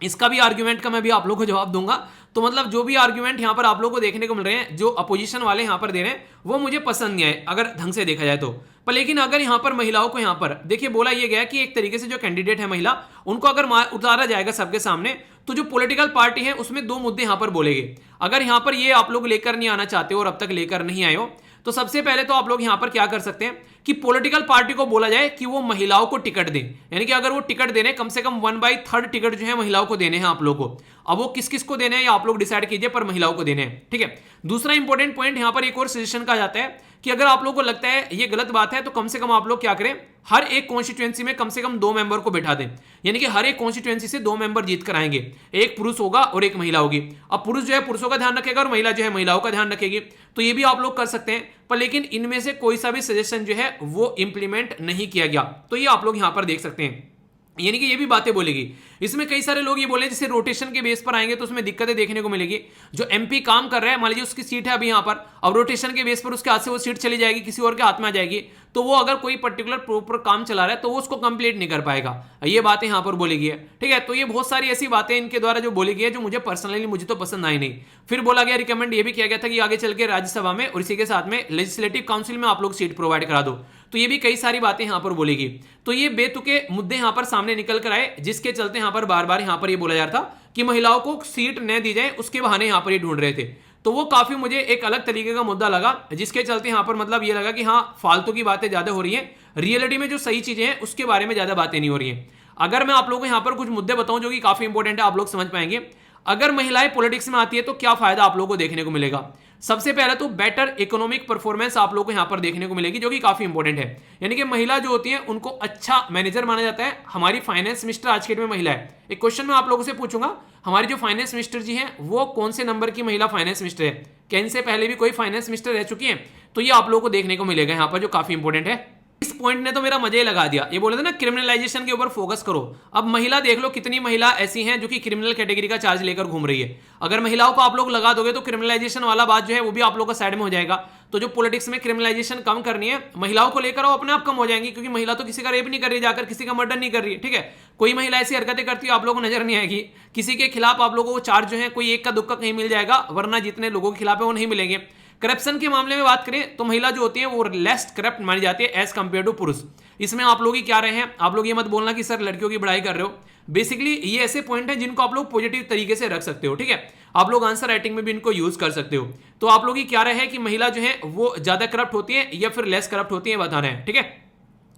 इसका भी आर्ग्यूमेंट का मैं भी आप लोगों को जवाब दूंगा। तो मतलब जो भी आर्ग्यूमेंट यहां पर आप लोगों को देखने को मिल रहे हैं जो अपोजिशन वाले यहां पर दे रहे हैं वो मुझे पसंद नहीं आए अगर ढंग से देखा जाए तो। पर लेकिन अगर यहां पर महिलाओं को यहां पर देखिए बोला यह गया कि एक तरीके से जो कैंडिडेट है महिला उनको अगर उतारा जाएगा सबके सामने तो जो पॉलिटिकल पार्टी है उसमें दो मुद्दे यहां पर बोलेंगे। अगर यहां पर ये आप लोग लेकर नहीं आना चाहते हो और अब तक लेकर नहीं आए हो तो सबसे पहले तो आप लोग यहां पर क्या कर सकते हैं कि पॉलिटिकल पार्टी को बोला जाए कि वो महिलाओं को टिकट दें, यानी कि अगर वो टिकट देने कम से कम 1/3 टिकट जो है महिलाओं को देने हैं आप लोगों को। अब वो किस किस को देने हैं या आप लोग डिसाइड कीजिए, पर महिलाओं को देने हैं, ठीक है। दूसरा इंपॉर्टेंट पॉइंट यहां पर एक और सजेशन का जाता है कि अगर आप लोगों को लगता है ये गलत बात है तो कम से कम आप लोग क्या करें, हर एक कॉन्स्टिट्यूएंसी में कम से कम 2 मेंबर को बैठा दें, यानी कि हर एक कॉन्स्टिट्यूएंसी से 2 मेंबर जीत कर आएंगे, एक पुरुष होगा और एक महिला होगी। अब पुरुष जो है पुरुषों का ध्यान रखेगा और महिला जो है महिलाओं का ध्यान रखेगी। तो ये भी आप लोग कर सकते हैं, पर लेकिन इनमें से कोई सा भी सजेशन जो है वो इंप्लीमेंट नहीं किया गया। तो ये आप लोग यहां पर देख सकते हैं, यानी कि ये भी बातें बोलेगी। इसमें कई सारे लोग ये बोले जैसे रोटेशन के बेस पर आएंगे तो उसमें दिक्कतें देखने को मिलेगी। जो एमपी काम कर रहा है मान लीजिए उसकी सीट है अभी यहां पर, अब रोटेशन के बेस पर उसके हाथ से वो सीट चली जाएगी, किसी और के हाथ में आ जाएगी, तो वो अगर कोई पर्टिकुलर प्रॉपर काम चला रहा है तो वो उसको कंप्लीट नहीं कर पाएगा। ये बातें यहां पर बोली गई है, ठीक है। तो ये बहुत सारी ऐसी बातें इनके द्वारा जो बोली गई है जो मुझे पर्सनली मुझे तो पसंद आई नहीं। फिर बोला गया रिकमेंड ये भी किया गया था कि आगे चल के राज्यसभा में और इसी के साथ में लेजिस्लेटिव काउंसिल में आप लोग सीट प्रोवाइड करा दो। तो ये भी कई सारी बातें यहां पर बोलेगी। तो ये बेतुके मुद्दे यहां पर सामने निकल कर आए जिसके चलते यहां पर बार बार यहां पर ये बोला जा रहा था कि महिलाओं को सीट न दी जाए, उसके बहाने यहां पर ये ढूंढ रहे थे। तो वो काफी मुझे एक अलग तरीके का मुद्दा लगा जिसके चलते यहां पर मतलब ये लगा कि हाँ फालतू की बातें ज्यादा हो रही हैं, रियलिटी में जो सही चीजें हैं उसके बारे में ज्यादा बातें नहीं हो रही हैं। अगर मैं आप लोगों को यहां पर कुछ मुद्दे बताऊं जो कि काफी इंपॉर्टेंट है, आप लोग समझ पाएंगे। अगर महिलाएं पॉलिटिक्स में आती है तो क्या फायदा आप लोगों को देखने को मिलेगा। सबसे पहले तो बेटर इकोनॉमिक परफॉर्मेंस आप लोगों को यहां पर देखने को मिलेगी जो कि काफी इंपॉर्टेंट है, यानी कि महिला जो होती है उनको अच्छा मैनेजर माना जाता है। हमारी फाइनेंस मिनिस्टर आज के डेट में महिला है। एक क्वेश्चन मैं आप लोगों से पूछूंगा, हमारी जो फाइनेंस मिनिस्टर जी हैं वो कौन से नंबर की महिला फाइनेंस मिनिस्टर है, क्या इनसे पहले भी कोई फाइनेंस मिनिस्टर रह चुकी है? तो ये आप लोगों को देखने को मिलेगा यहाँ पर जो काफी इंपॉर्टेंट है। इस पॉइंट ने तो मेरा मजा ही लगा दिया। ये बोले थे ना क्रिमिनलाइजेशन के ऊपर फोकस करो। अब महिला देख लो कितनी महिला ऐसी हैं जो कि क्रिमिनल कैटेगरी का चार्ज लेकर घूम रही है। अगर महिलाओं को आप लोग लगा दोगे तो क्रिमिनलाइजेशन वाला बात जो है वो भी आप लोग का साइड में हो जाएगा। तो जो पॉलिटिक्स में क्रिमिनलाइजेशन कम करनी है महिलाओं को लेकर आओ, अपने आप कम हो जाएंगी, क्योंकि महिला तो किसी का रेप नहीं कर रही, जाकर किसी का मर्डर नहीं कर रही है, ठीक है। कोई महिला ऐसी हरकतें करती है आप लोगों को नजर नहीं आएगी, किसी के खिलाफ आप लोगों को चार्ज जो है कोई एक का दुक्का कहीं मिल जाएगा, वरना जितने लोगों के खिलाफ है वो नहीं मिलेंगे। करप्शन के मामले में बात करें तो महिला जो होती है वो लेस करप्ट मानी जाती है एज कंपेयर टू पुरुष। इसमें आप लोग ही क्या रहे हैं, आप लोग ये मत बोलना कि सर लड़कियों की बढ़ाई कर रहे हो। बेसिकली ये ऐसे पॉइंट हैं जिनको आप लोग पॉजिटिव तरीके से रख सकते हो, ठीक है। आप लोग आंसर राइटिंग में भी इनको यूज कर सकते हो। तो आप लोग ही क्या रहे हैं कि महिला जो है वो ज्यादा करप्ट होती है या फिर लेस करप्ट होती है बता रहे हैं, ठीक है।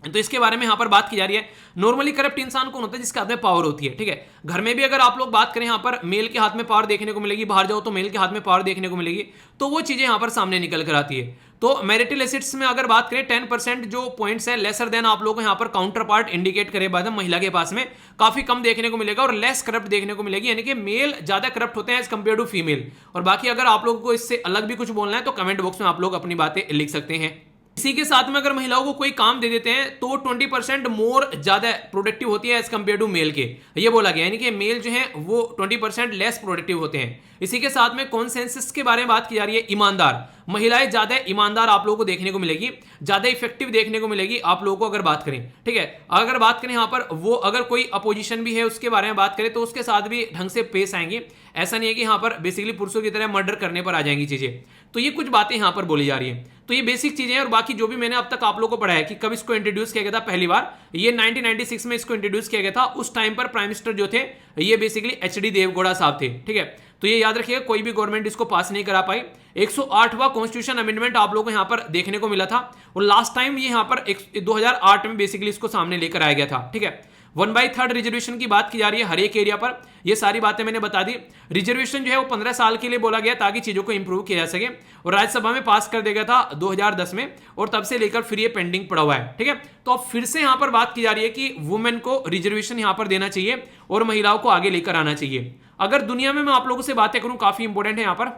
तो इसके बारे में यहां पर बात की जा रही है। नॉर्मली करप्ट इंसान कौन होता है? जिसके हाथ में पावर होती है, ठीक है। घर में भी अगर आप लोग बात करें यहां पर मेल के हाथ में पावर देखने को मिलेगी, बाहर जाओ तो मेल के हाथ में पावर देखने को मिलेगी। तो वो चीजें यहां पर सामने निकल कर आती है। तो मैरिटल एसेट्स में अगर बात करें 10% जो पॉइंट्स है लेसर देन आप लोगों को यहां पर काउंटर पार्ट इंडिकेट करे बाद महिला के पास में काफी कम देखने को मिलेगा और लेस करप्ट देखने को मिलेगी, यानी कि मेल ज्यादा करप्ट होते हैं एज कंपेयर टू फीमेल। और बाकी अगर आप लोगों को इससे अलग भी कुछ बोलना है तो कमेंट बॉक्स में आप लोग अपनी बातें लिख सकते हैं। इसी के साथ में अगर महिलाओं को कोई काम दे देते हैं तो 20% मोर ज्यादा प्रोडक्टिव होती है एज कंपेयर टू मेल के, ये बोला गया, यानी कि मेल जो है वो 20% लेस प्रोडक्टिव होते हैं। इसी के साथ में कॉन्सेंसस के बारे में बात की जा रही है। ईमानदार महिलाएं ज्यादा ईमानदार आप लोगों को देखने को मिलेगी, ज्यादा इफेक्टिव देखने को मिलेगी आप लोगों को अगर बात करें, ठीक है। अगर बात करें यहाँ पर वो अगर कोई अपोजिशन भी है उसके बारे में बात करें तो उसके साथ भी ढंग से पेश आएंगे। ऐसा नहीं है कि यहाँ पर बेसिकली पुरुषों की तरह मर्डर करने पर आ जाएंगी चीजें। तो ये कुछ बातें यहां पर बोली जा रही है। तो ये बेसिक चीजें हैं, और बाकी जो भी मैंने अब तक आप लोगों को पढ़ाया कि कब इसको इंट्रोड्यूस किया गया था पहली बार, ये 1996 में इसको इंट्रोड्यूस किया गया था। उस टाइम पर प्राइम मिनिस्टर जो थे ये बेसिकली एचडी देवगौड़ा साहब थे, ठीक है। तो ये याद रखिएगा, कोई भी गवर्नमेंट इसको पास नहीं करा पाई। 108वां कॉन्स्टिट्यूशन अमेंडमेंट आप लोगों को यहां पर देखने को मिला था, और लास्ट टाइम ये यहां पर 2008 में बेसिकली इसको सामने लेकर आया गया था, ठीक है। 1/3 रिजर्वेशन की बात की जा रही है हर एक एरिया पर, ये सारी बातें मैंने बता दी। रिजर्वेशन जो है वो 15 साल के लिए बोला गया ताकि चीजों को इंप्रूव किया जा सके, और राज्यसभा में पास कर दिया गया था 2010 में, और तब से लेकर फिर ये पेंडिंग पड़ा हुआ है, ठीक है। तो अब फिर से यहां पर बात की जा रही है कि वुमेन को रिजर्वेशन यहां पर देना चाहिए और महिलाओं को आगे लेकर आना चाहिए। अगर दुनिया में मैं आप लोगों से बातें करूं, काफी इंपॉर्टेंट है यहां पर,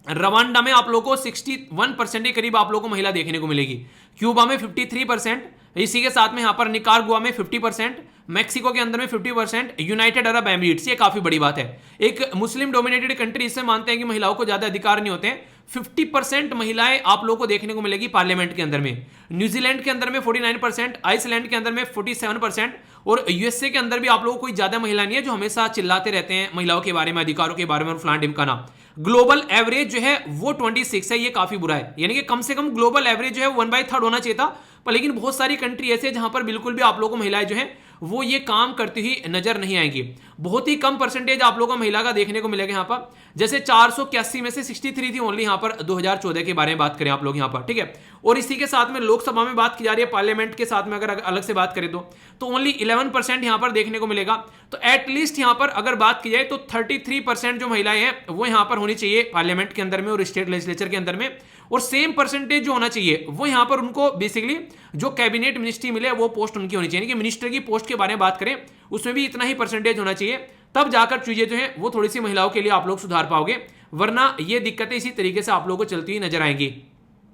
रवांडा में आप लोगों को 61% के करीब आप लोगों को महिला देखने को मिलेगी, क्यूबा में 53%, इसी के साथ में यहां पर निकारागुआ में 50%, मैक्सिको के अंदर में 50%, यूनाइटेड अरब एमिरेट्स, ये काफी बड़ी बात है। एक मुस्लिम डोमिनेटेड कंट्री, इससे मानते हैं कि महिलाओं को ज्यादा अधिकार नहीं होते हैं। 50% महिलाएं आप लोगों को देखने को मिलेगी पार्लियामेंट के अंदर में। न्यूजीलैंड के अंदर में 49%, आइसलैंड के अंदर में 47%, और यूएसए के अंदर भी आप लोगों को कोई ज्यादा महिला नहीं है जो हमेशा चिल्लाते रहते हैं महिलाओं के बारे में, अधिकारों के बारे में और फलान ढिमकाना। ग्लोबल एवरेज जो है वो 26 है, ये काफी बुरा है। यानी कि कम से कम ग्लोबल एवरेज जो है 1/3 होना चाहिए था, पर लेकिन बहुत सारी कंट्री ऐसे जहां पर बिल्कुल भी आप लोगों को महिलाएं जो है वो ये काम करती हुई नजर नहीं आएंगी। बहुत ही कम परसेंटेज आप लोगों को महिला का देखने को मिलेगा यहां पर, जैसे 481 में से 63 थी ओनली यहां पर 2014 के बारे में बात करें आप लोग यहां पर, ठीक है। और इसी के साथ में लोकसभा में बात की जा रही है, पार्लियामेंट के साथ में अगर अलग से बात करें तो ओनली 11% यहां पर देखने को मिलेगा। तो एटलीस्ट यहां पर अगर बात की जाए तो 33% जो महिलाएं हैं वो यहां पर होनी चाहिए पार्लियामेंट के अंदर में और स्टेट लेजिस्लेचर के अंदर में, और सेम परसेंटेज जो होना चाहिए वो यहां पर उनको बेसिकली जो कैबिनेट मिनिस्ट्री मिले वो पोस्ट उनकी होनी चाहिए। कि मिनिस्टर की पोस्ट के बारे में बात करें उसमें भी इतना ही परसेंटेज होना चाहिए, तब जाकर चीजें जो है वो थोड़ी सी महिलाओं के लिए आप लोग सुधार पाओगे, वरना ये दिक्कतें इसी तरीके से आप लोगों को चलती हुई नजर आएंगी।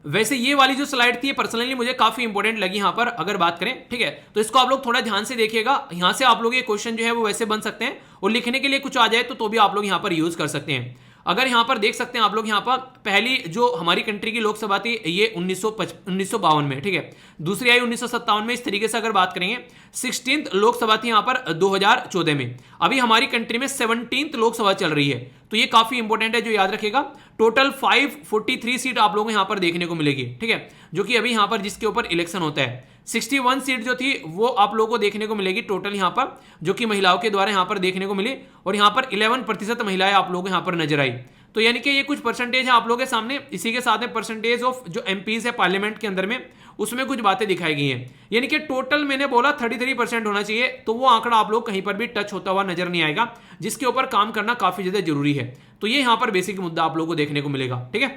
वैसे ये वाली जो स्लाइड थी पर्सनली मुझे काफी इंपॉर्टेंट लगी यहां पर अगर बात करें, ठीक है। तो इसको आप लोग थोड़ा ध्यान से देखिएगा, यहां से आप लोग ये क्वेश्चन जो है वो वैसे बन सकते हैं, और लिखने के लिए कुछ आ जाए तो भी आप लोग यहां पर यूज कर सकते हैं। अगर यहां पर देख सकते हैं आप लोग, यहां पर पहली जो हमारी कंट्री की लोकसभा थी ये 1952 में, ठीक है। दूसरी आई 1957 में। इस तरीके से अगर बात करेंगे 16th लोकसभा थी यहां पर 2014 में। अभी हमारी कंट्री में 17th लोकसभा चल रही है, तो ये काफी इंपॉर्टेंट है जो याद रखेगा। टोटल 543 सीट आप लोगों को यहां पर देखने को मिलेगी, ठीक है, जो कि अभी यहां पर जिसके ऊपर इलेक्शन होता है। 61 सीट जो थी वो आप लोगों को देखने को मिलेगी टोटल यहां पर, जो कि महिलाओं के द्वारा यहां पर देखने को मिली, और यहां पर 11% महिलाएं आप लोगों को यहां पर नजर आई। तो यानी कि ये कुछ परसेंटेज है आप लोगों के सामने। इसी के साथ में परसेंटेज ऑफ जो एमपीज है पार्लियामेंट के अंदर में, उसमें कुछ बातें दिखाई गई हैं। यानी कि टोटल मैंने बोला 33% होना चाहिए, तो वो आंकड़ा आप लोग कहीं पर भी टच होता हुआ नजर नहीं आएगा, जिसके ऊपर काम करना काफी ज्यादा जरूरी है। तो ये यहां पर बेसिक मुद्दा आप लोगों को देखने को मिलेगा, ठीक है।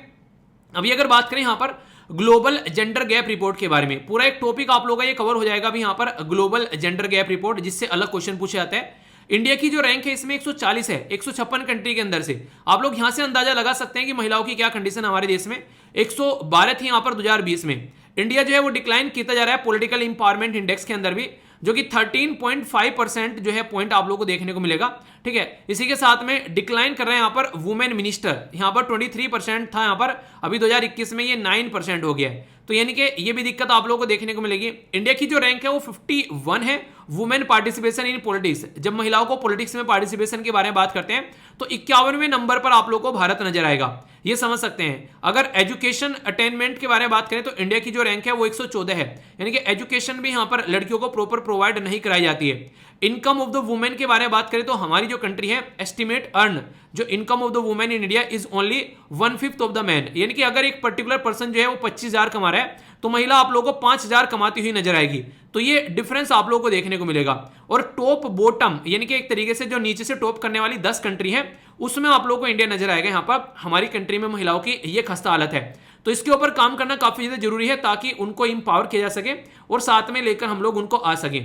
अभी अगर बात करें यहां पर ग्लोबल जेंडर गैप रिपोर्ट के बारे में, पूरा एक टॉपिक आप लोगों का ये कवर हो जाएगा अभी यहां पर, ग्लोबल जेंडर गैप रिपोर्ट, जिससे अलग क्वेश्चन पूछे जाते हैं। इंडिया की जो रैंक है इसमें 140 है 156 कंट्री के अंदर से। आप लोग यहां से अंदाजा लगा सकते हैं कि महिलाओं की क्या कंडीशन हमारे देश में। 112 थी यहां पर 2020 में। इंडिया जो है वो डिक्लाइन किया जा रहा है पॉलिटिकल इंपावरमेंट इंडेक्स के अंदर भी, जो कि 13.5% जो है पॉइंट आप लोगों को देखने को मिलेगा, ठीक है। इसी के साथ में डिक्लाइन कर रहे हैं यहां पर वुमेन मिनिस्टर, यहां पर 23% था यहां पर, अभी 2021 में ये 9% हो गया है। तो यानी कि ये भी दिक्कत आप लोगों को देखने को मिलेगी। इंडिया की जो रैंक है वो 51 है वुमेन पार्टिसिपेशन इन पॉलिटिक्स। जब महिलाओं को पॉलिटिक्स में पार्टिसिपेशन के बारे में बात करते हैं तो 51वें नंबर पर आप लोगों को भारत नजर आएगा, ये समझ सकते हैं। अगर एजुकेशन अटेनमेंट के बारे में बात करें तो इंडिया की जो रैंक है वो 114 है, यानी कि एजुकेशन भी यहां पर लड़कियों को प्रॉपर प्रोवाइड नहीं कराई जाती है। इनकम ऑफ द वुमेन के बारे में बात करें तो हमारी जो कंट्री है एस्टिमेट अर्न जो income of the women in India is only 1/5 of the man, यानी कि अगर एक पर्टिकुलर पर्सन जो है वो 25,000 कमा रहा है तो महिला आप लोगों को 5,000 कमाती हुई नजर आएगी। तो ये डिफरेंस आप लोगों को देखने को मिलेगा। और टॉप बॉटम यानी कि एक तरीके से जो नीचे से टॉप करने वाली 10 कंट्री है उसमें आप लोगों को इंडिया नजर आएगा। यहां पर हमारी कंट्री में महिलाओं की ये खस्ता हालत है, तो इसके ऊपर काम करना काफी ज्यादा जरूरी है ताकि उनको इंपावर किया जा सके और साथ में लेकर हम लोग उनको आ सके।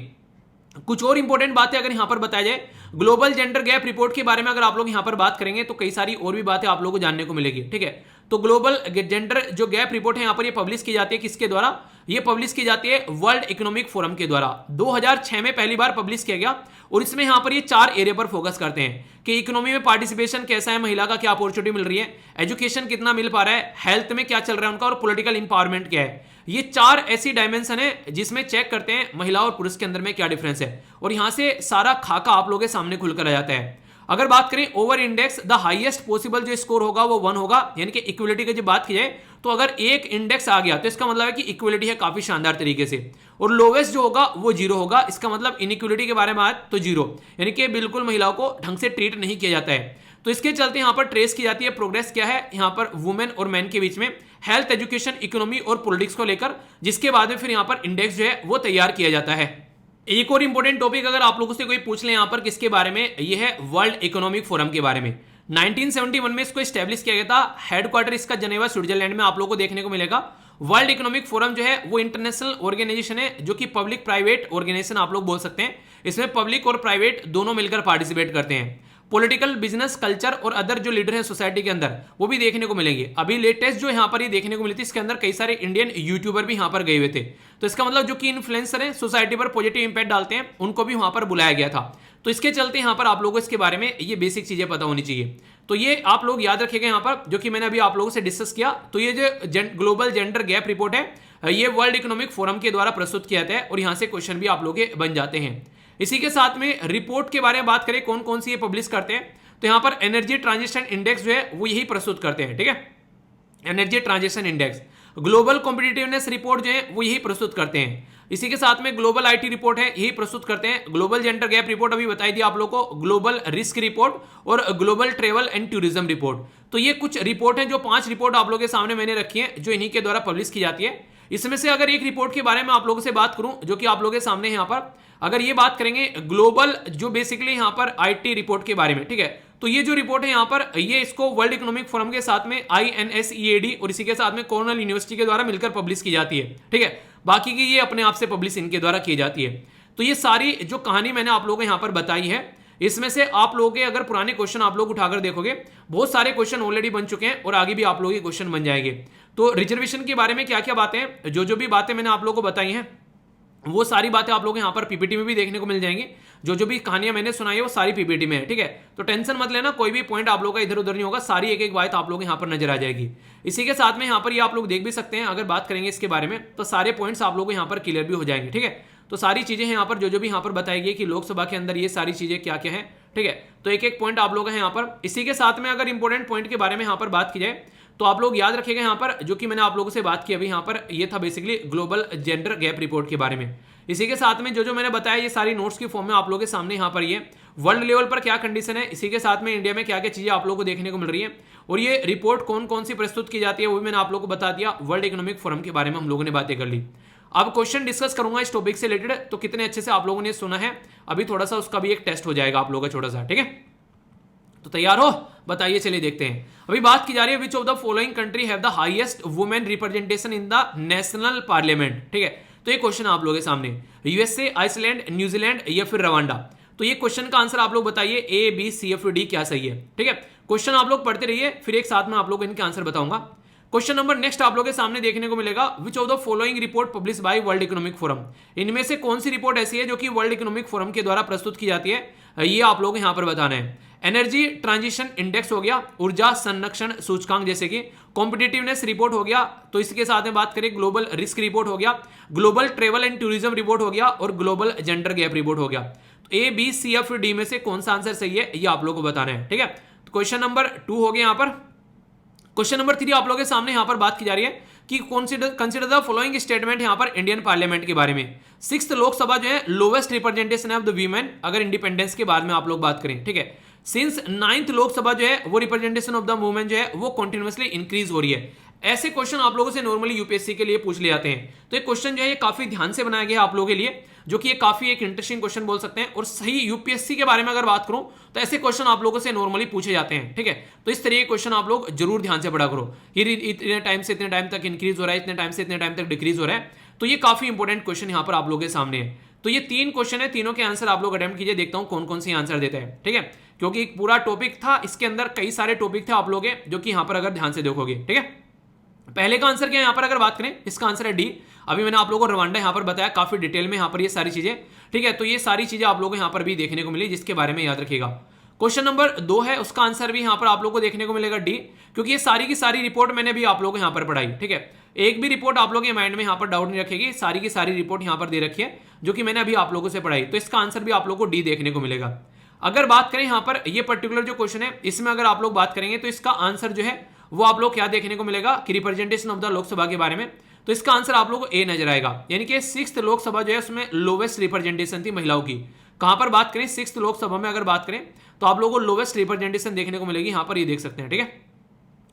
कुछ और इंपॉर्टेंट बातें अगर यहां पर बताया जाए ग्लोबल जेंडर गैप रिपोर्ट के बारे में, अगर आप लोग यहां पर बात करेंगे तो कई सारी और भी बातें आप लोगों को जानने को मिलेगी, ठीक है। तो ग्लोबल जेंडर जो गैप रिपोर्ट है यहां पर ये पब्लिश की जाती है किसके द्वारा? ये पब्लिश की जाती है वर्ल्ड इकोनॉमिक फोरम के द्वारा। 2006 में पहली बार पब्लिश किया गया और इसमें यहां पर ये 4 एरिया पर फोकस करते हैं कि इकोनॉमी में पार्टिसिपेशन कैसा है, महिला का क्या अपॉर्चुनिटी मिल रही है, एजुकेशन कितना मिल पा रहा है, हेल्थ में क्या चल रहा है उनका, और पॉलिटिकल इंपावरमेंट क्या है। ये 4 ऐसी डायमेंशन है जिसमें चेक करते हैं महिला और पुरुष के अंदर में क्या डिफरेंस है, और यहां से सारा खाका आप लोगों के सामने खुलकर आ जाता है। अगर बात करें over index, the highest possible जो स्कोर होगा वो 1 होगा, यानी कि इक्वलिटी की जब बात की जाए तो अगर एक इंडेक्स आ गया तो इसका मतलब है कि इक्वलिटी है काफी शानदार तरीके से, और लोवेस्ट जो होगा वो 0 होगा, इसका मतलब इनइक्वलिटी के बारे में आए तो 0, यानी कि बिल्कुल महिलाओं को ढंग से ट्रीट नहीं किया जाता है। तो इसके चलते यहां पर ट्रेस की जाती है प्रोग्रेस क्या है यहां पर वुमेन और मैन के बीच में, हेल्थ, एजुकेशन, इकोनॉमी और पॉलिटिक्स को लेकर, जिसके बाद में फिर यहां पर इंडेक्स जो है वो तैयार किया जाता है। एक और इंपॉर्टेंट टॉपिक अगर आप लोगों से कोई पूछ ले यहां पर किसके बारे में, ये है वर्ल्ड इकोनॉमिक फोरम के बारे में। 1971 में इसको स्टैब्लिश किया गया था, हेडक्वार्टर इसका जनेवा स्विट्जरलैंड में आप लोगों को देखने को मिलेगा। वर्ल्ड इकोनॉमिक फोरम जो है वो इंटरनेशनल ऑर्गेनाइजेशन है, जो कि पब्लिक प्राइवेट ऑर्गेनाइजेशन आप लोग बोल सकते हैं। इसमें पब्लिक और प्राइवेट दोनों मिलकर पार्टिसिपेट करते हैं। पॉलिटिकल, बिजनेस, कल्चर और अदर जो लीडर है सोसाइटी के अंदर वो भी देखने को मिलेंगे। अभी लेटेस्ट जो यहाँ पर ये देखने को मिली थी, इसके अंदर कई सारे इंडियन यूट्यूबर भी यहाँ पर गए हुए थे। तो इसका मतलब जो कि इन्फ्लुएंसर हैं, सोसाइटी पर पॉजिटिव इंपैक्ट डालते हैं, उनको भी वहां पर बुलाया गया था। तो इसके चलते यहाँ पर आप लोगों को इसके बारे में ये बेसिक चीजें पता होनी चाहिए। तो ये आप लोग याद रखिएगा यहाँ पर, जो कि मैंने अभी आप लोगों से डिस्कस किया। तो ये जो ग्लोबल जेंडर गैप रिपोर्ट है, ये वर्ल्ड इकोनॉमिक फोरम के द्वारा प्रस्तुत किया जाता है, और यहाँ से क्वेश्चन भी आप लोग के बन जाते हैं। इसी के साथ में रिपोर्ट के बारे में बात करें, कौन कौन सी ये पब्लिश करते हैं, तो यहां पर एनर्जी ट्रांजिशन इंडेक्स जो है वो यही प्रस्तुत करते हैं, ठीक है। Energy transition index, global competitiveness report जो है वो यही प्रस्तुत करते हैं। इसी के साथ में ग्लोबल आईटी रिपोर्ट है, यही प्रस्तुत करते हैं। ग्लोबल जेंडर गैप रिपोर्ट अभी बताई दी आप लोग को, ग्लोबल रिस्क रिपोर्ट और global travel and tourism report. तो ये कुछ रिपोर्ट है, जो 5 रिपोर्ट आप लोगों के सामने मैंने रखी है, जो इन्हीं के द्वारा पब्लिश की जाती है। इसमें से अगर एक रिपोर्ट के बारे में आप लोगों से बात करूं, जो कि आप लोगों के सामने यहाँ पर अगर ये बात करेंगे ग्लोबल जो बेसिकली यहाँ पर आईटी रिपोर्ट के बारे में, ठीक है। तो ये जो रिपोर्ट है यहाँ पर, ये इसको वर्ल्ड इकोनॉमिक फोरम के साथ में INSEAD और इसी के साथ में कॉर्नेल यूनिवर्सिटी के द्वारा मिलकर पब्लिश की जाती है, ठीक है। बाकी की ये अपने आप से पब्लिश इनके द्वारा की जाती है। तो ये सारी जो कहानी मैंने आप लोगों को यहाँ पर बताई है, इसमें से आप लोगों के अगर पुराने क्वेश्चन आप लोग उठाकर देखोगे, बहुत सारे क्वेश्चन ऑलरेडी बन चुके हैं और आगे भी आप लोगों के क्वेश्चन बन जाएंगे। तो रिजर्वेशन के बारे में क्या क्या बातें, जो भी बातें मैंने आप लोगों को बताई हैं, वो सारी बातें आप लोग यहाँ पर पीपीटी में भी देखने को मिल जाएंगी। जो भी कहानियां मैंने सुनाई है वो सारी पीपीटी में है, ठीक है। तो टेंशन मत लेना, कोई भी पॉइंट आप लोग का इधर उधर नहीं होगा, सारी एक एक बात आप लोग यहाँ पर नजर आ जाएगी। इसी के साथ में यहाँ पर ये आप लोग देख भी सकते हैं, अगर बात करेंगे इसके बारे में तो सारे पॉइंट्स आप लोग को यहाँ पर क्लियर भी हो जाएंगे, ठीक है। तो सारी चीजें हैं यहाँ पर, जो भी यहाँ पर बताई गई कि लोकसभा के अंदर ये सारी चीजें क्या क्या है, ठीक है। तो एक एक पॉइंट आप लोग हैं यहाँ पर। इसी के साथ में अगर इंपॉर्टेंट पॉइंट के बारे में यहाँ पर बात की जाए, तो आप लोग याद रखिएगा यहाँ पर, जो कि मैंने आप लोगों से बात की अभी यहाँ पर, ये था basically global gender gap report के बारे में। इसी के साथ में जो मैंने बताया, ये सारी नोट्स की फॉर्म में आप लोगों के सामने यहाँ पर ये वर्ल्ड लेवल पर क्या कंडीशन है, इसी के साथ में इंडिया में क्या क्या चीजें आप लोगों को देखने को मिल रही है, और ये रिपोर्ट कौन कौन सी प्रस्तुत की जाती है वो भी मैंने आप लोगों को बता दिया। वर्ल्ड इकोनॉमिक फोरम के बारे में हम लोगों ने बातें कर ली। अब क्वेश्चन डिस्कस करूंगा इस टॉपिक से रिलेटेड, तो कितने अच्छे से आप लोगों ने सुना है, अभी थोड़ा सा उसका भी एक टेस्ट हो जाएगा आप लोगों का छोटा सा, ठीक है। तो तैयार हो, बताइए, चलिए देखते हैं। अभी बात की जा रही है which of the following country have the highest women representation in the national parliament, ठीक है। तो ये क्वेश्चन आप लोगों के सामने, यूएसए, आइसलैंड, न्यूजीलैंड या फिर रवांडा। तो ये क्वेश्चन का आंसर आप लोग बताइए, A, B, C या फिर D क्या सही है, ठीक है। क्वेश्चन आप लोग पढ़ते रहिए, फिर एक साथ में आप लोग इनके आंसर बताऊंगा। क्वेश्चन नंबर नेक्स्ट आप लोग के सामने देखने को मिलेगा, which of the following report publish by world economic forum. इनमें से कौन सी रिपोर्ट ऐसी है जो कि वर्ल्ड इकोनॉमिक फोरम के द्वारा प्रस्तुत की जाती है, ये आप लोग यहाँ पर बताना है। एनर्जी ट्रांजिशन इंडेक्स हो गया, ऊर्जा संरक्षण सूचकांक जैसे कि कॉम्पिटिटिवनेस रिपोर्ट हो गया, तो इसके साथ में बात करें ग्लोबल रिस्क रिपोर्ट हो गया, global travel and tourism report हो गया, और ग्लोबल जेंडर गैप रिपोर्ट हो गया। तो A, B, C या फिर D में से कौन सा आंसर सही है, ये आप लोग को बताना है, ठीक है। तो क्वेश्चन नंबर 2 हो गया यहाँ पर। क्वेश्चन नंबर 3 आप लोगों के सामने यहाँ पर बात की जा रही है कि कंसीडर द फॉलोइंग स्टेटमेंट यहाँ पर इंडियन पार्लियामेंट के बारे में। 6th लोकसभा जो है lowest representation of the women, अगर इंडिपेंडेंस के बाद में आप लोग बात करें, ठीक है। सिंस 9th लोकसभा जो है वो रिप्रेजेंटेशन ऑफ द वुमेन जो है वो कंटिन्यूअसली इंक्रीज हो रही है। ऐसे क्वेश्चन आप लोगों से नॉर्मली यूपीएससी के लिए पूछ ले जाते हैं। तो ये क्वेश्चन जो है ये काफी ध्यान से बनाया गया है आप लोगों के लिए, जो कि ये काफी एक इंटरेस्टिंग क्वेश्चन बोल सकते हैं। और सही यूपीएससी के बारे में अगर बात करूं तो ऐसे क्वेश्चन आप लोगों से नॉर्मली पूछे जाते हैं, ठीक है। तो इस तरह के क्वेश्चन आप लोग जरूर ध्यान से पढ़ा करो। ये इतने टाइम से इतने टाइम तक इंक्रीज हो रहा है, इतने टाइम से इतने टाइम तक डिक्रीज हो रहा है, तो ये काफी इंपॉर्टेंट क्वेश्चन यहाँ पर आप लोगों के सामने है। तो ये 3 क्वेश्चन है, तीनों के आंसर आप लोग अटेम्प्ट कीजिए, देखता हूं कौन कौन से आंसर देते हैं, ठीक है। क्योंकि एक पूरा टॉपिक था, इसके अंदर कई सारे टॉपिक थे आप लोग जो कि यहाँ पर अगर ध्यान से देखोगे, ठीक है। पहले का आंसर क्या है यहाँ पर अगर बात करें, इसका आंसर है D। अभी मैंने आप लोगों को रवांडा यहाँ पर बताया काफी डिटेल में यहाँ पर ये सारी चीजें, ठीक है। तो ये सारी चीजें आप लोगों को यहाँ पर भी देखने को मिली, जिसके बारे में याद रखिएगा। क्वेश्चन नंबर 2 है, उसका आंसर भी यहाँ पर आप लोगों को देखने को मिलेगा D, क्योंकि ये सारी की सारी रिपोर्ट मैंने भी आप लोगों को यहाँ पर पढ़ाई, ठीक है। एक भी रिपोर्ट आप लोगों के माइंड में यहाँ पर डाउट नहीं रखेगी, सारी की सारी रिपोर्ट यहाँ पर दे रखी है जो कि मैंने अभी आप लोगों से पढ़ाई। तो इसका आंसर भी आप लोगों को D देखने को मिलेगा। अगर बात करें यहाँ पर ये पर्टिकुलर जो क्वेश्चन है, इसमें अगर आप लोग बात करेंगे तो इसका आंसर जो है वो आप लोग क्या देखने को मिलेगा कि रिप्रेजेंटेशन ऑफ द लोकसभा के बारे में, तो इसका आंसर आप लोगों को ए नजर आएगा। यानी कि 6th लोकसभा जो है उसमें लोवेस्ट रिप्रेजेंटेशन थी महिलाओं की। कहां पर बात करें 6th लोकसभा में अगर बात करें तो आप लोगों को लोवेस्ट रिप्रेजेंटेशन देखने को मिलेगी, यहां पर ये देख सकते हैं, ठीक है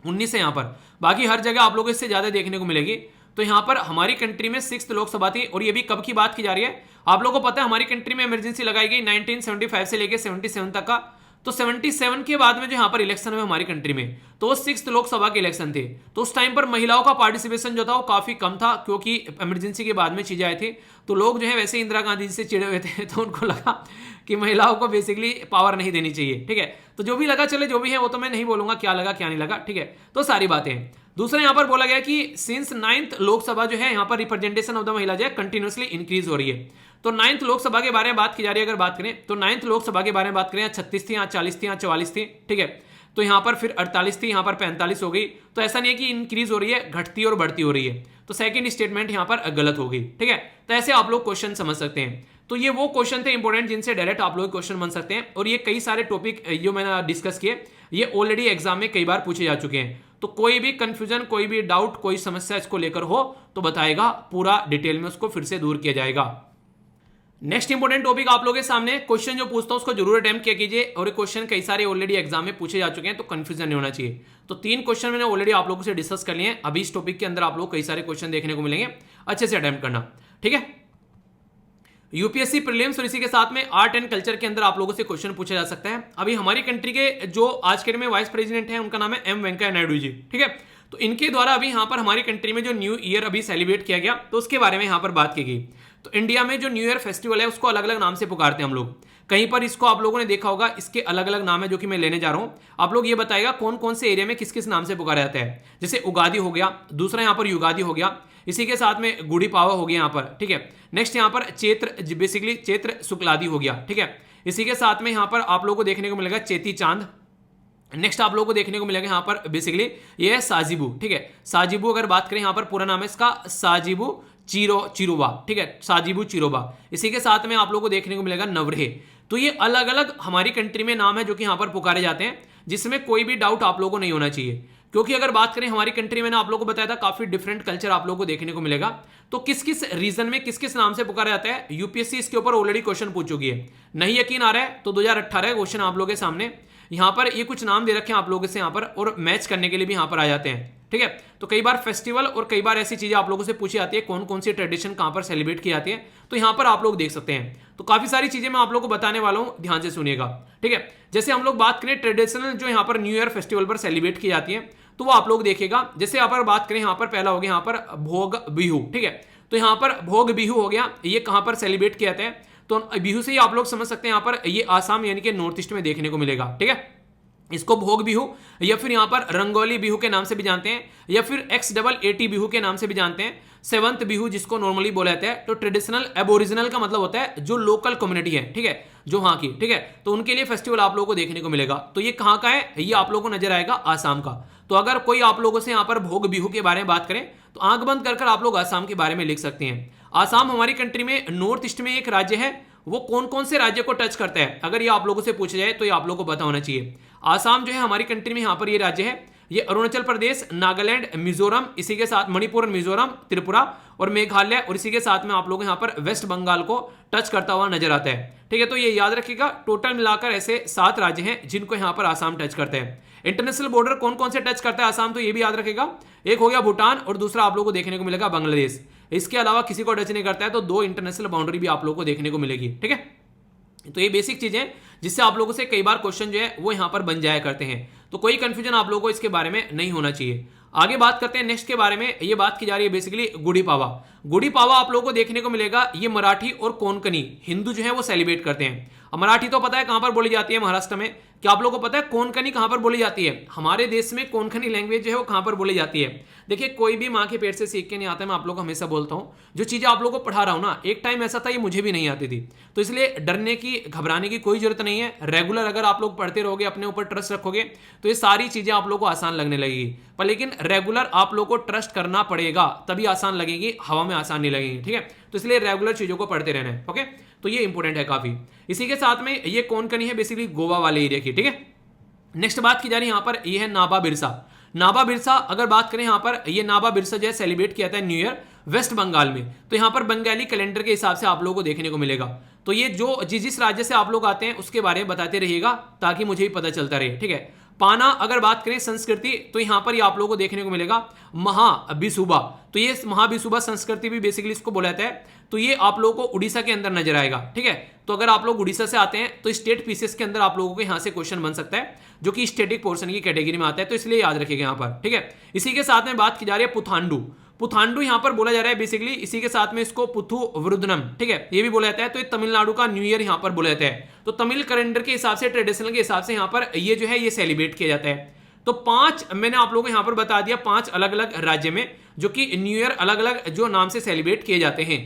19 है यहाँ पर। बाकी हर जगह आप लोगों को इससे ज्यादा देखने को मिलेगी। तो यहाँ पर हमारी कंट्री में 6th लोकसभा थी, और ये भी कब की बात की जा रही है, आप लोगों को पता है हमारी कंट्री में इमरजेंसी लगाई गई 1975 से लेकर 77 तक का। तो 77 के बाद में जो यहाँ पर इलेक्शन हुए हमारी कंट्री में, तो वो 6th लोकसभा के इलेक्शन थे। तो उस टाइम पर महिलाओं का पार्टिसिपेशन जो था वो काफी कम था, क्योंकि इमरजेंसी के बाद में चीजें आई थी। तो लोग जो है वैसे इंदिरा गांधी जी से चिड़े हुए थे, तो उनको लगा कि महिलाओं को बेसिकली पावर नहीं देनी चाहिए, ठीक है। तो जो भी लगा, चले जो भी है वो तो मैं नहीं बोलूंगा क्या लगा क्या नहीं लगा, ठीक है। तो सारी बातें हैं। दूसरा यहाँ पर बोला गया कि सिंस 9th लोकसभा जो है यहाँ पर रिप्रेजेंटेशन ऑफ द महिला जो है कंटिन्यूअसली इंक्रीज हो रही है। तो 9th लोकसभा के बारे में बात की जा रही है, अगर बात करें तो 9th लोकसभा के बारे में बात करें, यहाँ 36 थी, यहाँ 40 थी, यहाँ 44 थी, ठीक है। तो यहाँ पर फिर 48 थी, यहाँ पर 45 हो गई। तो ऐसा नहीं है कि इंक्रीज हो रही है, घटती और बढ़ती हो रही है। तो सेकंड स्टेटमेंट यहाँ पर गलत हो गई, ठीक है। तो ऐसे आप लोग क्वेश्चन समझ सकते हैं। तो ये वो क्वेश्चन थे इंपॉर्टेंट जिनसे डायरेक्ट आप लोग क्वेश्चन बन सकते हैं, और ये कई सारे टॉपिक जो मैंने डिस्कस किए ये ऑलरेडी एग्जाम में कई बार पूछे जा चुके हैं। तो कोई भी कंफ्यूजन, कोई भी डाउट, कोई समस्या इसको लेकर हो तो बताएगा, पूरा डिटेल में उसको फिर से दूर किया जाएगा। नेक्स्ट इंपॉर्टेंट टॉपिक आप लोगों के सामने, क्वेश्चन जो पूछता हूं उसको जरूर अटेम्प्ट किया कीजिए, और ये क्वेश्चन कई सारे ऑलरेडी एग्जाम में पूछे जा चुके हैं, तो कंफ्यूजन नहीं होना चाहिए। तो 3 क्वेश्चन मैंने ऑलरेडी आप लोगों से डिस्कस कर लिए हैं। अभी इस टॉपिक के अंदर आप लोग कई सारे क्वेश्चन देखने को मिलेंगे, अच्छे से अटेम्प्ट करना, ठीक है। यूपीएससी प्रीलिम्स और इसी के साथ में आर्ट एंड कल्चर के अंदर आप लोगों से क्वेश्चन पूछा जा सकता है। अभी हमारी कंट्री के जो आज के डेट में वाइस प्रेसिडेंट हैं उनका नाम है एम वेंकैया नायडू जी, ठीक है। तो इनके द्वारा अभी यहाँ पर हमारी कंट्री में जो न्यू ईयर अभी सेलिब्रेट किया गया, तो उसके बारे में यहाँ पर बात की गई। तो इंडिया में जो न्यू ईयर फेस्टिवल है उसको अलग अलग नाम से पुकारते हैं हम लोग। कहीं पर इसको आप लोगों ने देखा होगा, इसके अलग अलग नाम है जो कि मैं लेने जा रहा हूं। आप लोग ये बताएगा कौन कौन से एरिया में किस किस नाम से पुकारा जाता है। जैसे उगादी हो गया, दूसरा यहाँ पर युगादी हो गया, इसी के साथ में गुड़ी पावा हो गया यहाँ पर, ठीक है। नेक्स्ट यहाँ पर चैत्र, बेसिकली चैत्र शुक्लादि हो गया, ठीक है। इसी के साथ में यहाँ पर आप लोगों को देखने को मिलेगा चेती चांद। नेक्स्ट आप लोगों को देखने को मिलेगा यहाँ पर बेसिकली ये है साजिबू, ठीक है। साजिबू अगर बात करें यहाँ पर पूरा नाम है इसका साजिबू चिरोबा, ठीक है, साजिबू चिरोबा। इसी के साथ में आप लोगों को देखने को मिलेगा नवरेह। तो ये अलग अलग हमारी कंट्री में नाम है जो कि यहाँ पर पुकारे जाते हैं, जिसमें कोई भी डाउट आप लोगों को नहीं होना चाहिए। क्योंकि अगर बात करें हमारी कंट्री में ना, आप लोगों को बताया था काफी डिफरेंट कल्चर आप लोगों को देखने को मिलेगा। तो किस किस रीजन में किस किस नाम से पुकारा जाता है, यूपीएससी इसके ऊपर ऑलरेडी क्वेश्चन पूछ चुकी है। नहीं यकीन आ रहा है तो 2018 का क्वेश्चन आप लोगों के सामने, यहाँ पर ये कुछ नाम दे रखे हैं आप लोगों से यहाँ पर, और मैच करने के लिए भी यहाँ पर आ जाते हैं, ठीक है। तो कई बार फेस्टिवल और कई बार ऐसी चीजें आप लोगों से पूछी जाती है, कौन कौन सी ट्रेडिशन कहां पर सेलिब्रेट की जाती है, तो यहां पर आप लोग देख सकते हैं। तो काफी सारी चीजें मैं आप लोगों को बताने वाला हूं, ध्यान से सुनिएगा, ठीक है। जैसे हम लोग बात करें ट्रेडिशनल जो यहाँ पर न्यू ईयर फेस्टिवल पर सेलिब्रेट की जाती है, तो वो आप लोग देखिएगा। जैसे यहाँ पर बात करें, यहाँ पर पहला हो गया यहाँ पर भोग बिहू, ठीक है। तो यहाँ पर भोग बिहू हो गया, ये कहां पर सेलिब्रेट किया जाता है, तो बिहू से ही आप लोग समझ सकते हैं यहाँ पर ये आसाम यानी कि नॉर्थ ईस्ट में देखने को मिलेगा, ठीक है। इसको भोग बिहू या फिर यहाँ पर रंगोली बिहू के नाम से भी जानते हैं, या फिर XAAT बिहू के नाम से भी जानते हैं। 7th बिहू जिसको नॉर्मली बोला जाता है। तो ट्रेडिशनल एबोरिजिनल का मतलब होता है जो लोकल कम्युनिटी है, ठीक है, जो वहां की, ठीक है। तो उनके लिए फेस्टिवल आप लोगों को देखने को मिलेगा। तो ये कहाँ का है, ये आप लोगों को नजर आएगा आसाम का। तो अगर कोई आप लोगों से यहाँ पर भोग बिहू के बारे में बात करें तो आंख बंद कर आप लोग आसाम के बारे में लिख सकते हैं। आसाम हमारी कंट्री में नॉर्थ ईस्ट में एक राज्य है, वो कौन कौन से राज्य को टच करता है, अगर ये आप लोगों से पूछा जाए तो ये आप लोगों को पता होना चाहिए। आसाम जो है हमारी कंट्री में यहाँ पर ये राज्य है, ये अरुणाचल प्रदेश, नागालैंड, मिजोरम, इसी के साथ मणिपुर, मिजोरम, त्रिपुरा और मेघालय, और इसी के साथ में आप लोग यहाँ पर वेस्ट बंगाल को टच करता हुआ नजर आता है, ठीक है। तो ये याद रखिएगा, टोटल मिलाकर ऐसे 7 राज्य हैं जिनको यहाँ पर आसाम टच करते हैं। इंटरनेशनल बॉर्डर कौन कौन से टच करता है आसाम, तो ये भी याद रखेगा। एक हो गया भूटान और दूसरा आप लोगों को देखने को मिलेगा बांग्लादेश। इसके अलावा किसी को टच नहीं करता है, तो 2 इंटरनेशनल बाउंड्री भी आप लोगों को देखने को मिलेगी, ठीक है। तो ये बेसिक चीजें जिससे आप लोगों से कई बार क्वेश्चन जो है वो यहां पर बन जाया करते हैं। तो कोई कंफ्यूजन आप लोगों को इसके बारे में नहीं होना चाहिए। आगे बात करते हैं नेक्स्ट के बारे में। ये बात की जा रही है बेसिकली गुड़ी पावा। गुड़ी पावा आप लोगों को देखने को मिलेगा, ये मराठी और कोंकणी हिंदू जो है वो सेलिब्रेट करते हैं। मराठी तो पता है कहां पर बोली जाती है, महाराष्ट्र में। क्या आप लोगों को पता है कोंकणी कहां पर बोली जाती है? हमारे देश में कोंकणी लैंग्वेज जो है वो कहां पर बोली जाती है? देखिए, कोई भी माँ के पेट से सीख के नहीं आता है। मैं आप लोगों को हमेशा बोलता हूं, जो चीजें आप लोगों को पढ़ा रहा हूं ना, एक टाइम ऐसा था ये मुझे भी नहीं आती थी। तो इसलिए डरने की, घबराने की कोई जरूरत नहीं है। रेगुलर अगर आप लोग पढ़ते रहोगे, अपने ऊपर ट्रस्ट रखोगे, तो ये सारी चीजें आप लोग को आसान लगने लगेगी। पर लेकिन रेगुलर आप लोग को ट्रस्ट करना पड़ेगा, तभी आसान लगेगी। हवा में आसानी लगेगी, ठीक है। तो इसलिए रेगुलर चीजों को पढ़ते रहना है, ओके। तो ये इंपॉर्टेंट है काफी। इसी के साथ में ये कौन कनी है, बेसिकली गोवा वाले एरिया की, ठीक है। नेक्स्ट बात की जा रही है यहाँ पर, ये है नाबा बिरसा। नाबा बिरसा अगर बात करें यहाँ पर, ये नाबा बिरसा जो है सेलिब्रेट किया था न्यू ईयर वेस्ट बंगाल में। तो यहाँ पर बंगाली कैलेंडर के हिसाब से आप लोगों को देखने को मिलेगा। तो ये जो जिस राज्य से आप लोग आते हैं उसके बारे में बताते रहिएगा ताकि मुझे भी पता चलता रहे, ठीक है। पाना अगर बात करें संस्कृति, तो यहां पर ये आप लोगों को देखने को मिलेगा महाबिसुबा। तो ये महाबिसुबा संस्कृति भी बेसिकली इसको बोला जाता है। तो ये आप लोगों को उड़ीसा के अंदर नजर आएगा, ठीक है। तो अगर आप लोग उड़ीसा से आते हैं तो स्टेट पीसेस के अंदर आप लोगों को यहां से क्वेश्चन बन सकता है, जो कि स्टेटिक पोर्शन की कैटेगरी में आता है। तो इसलिए याद रखिएगा यहां पर, ठीक है। इसी के साथ में बात की जा रही है पुथांडु। पुथांडु यहां पर बोला जा रहा है बेसिकली, इसी के साथ में इसको पुथु वरुदनम, ठीक है, ये भी बोला जाता है। तो ये तमिलनाडु का न्यू ईयर यहां पर बोला जाता है। तो तमिल कैलेंडर के हिसाब से, ट्रेडिशनल के हिसाब से यहां पर ये जो है ये सेलिब्रेट किया जाता है। तो 5 मैंने आप लोगों को यहां पर बता दिया, 5 अलग अलग राज्य में जो कि न्यू ईयर अलग अलग जो नाम से सेलिब्रेट किए जाते हैं।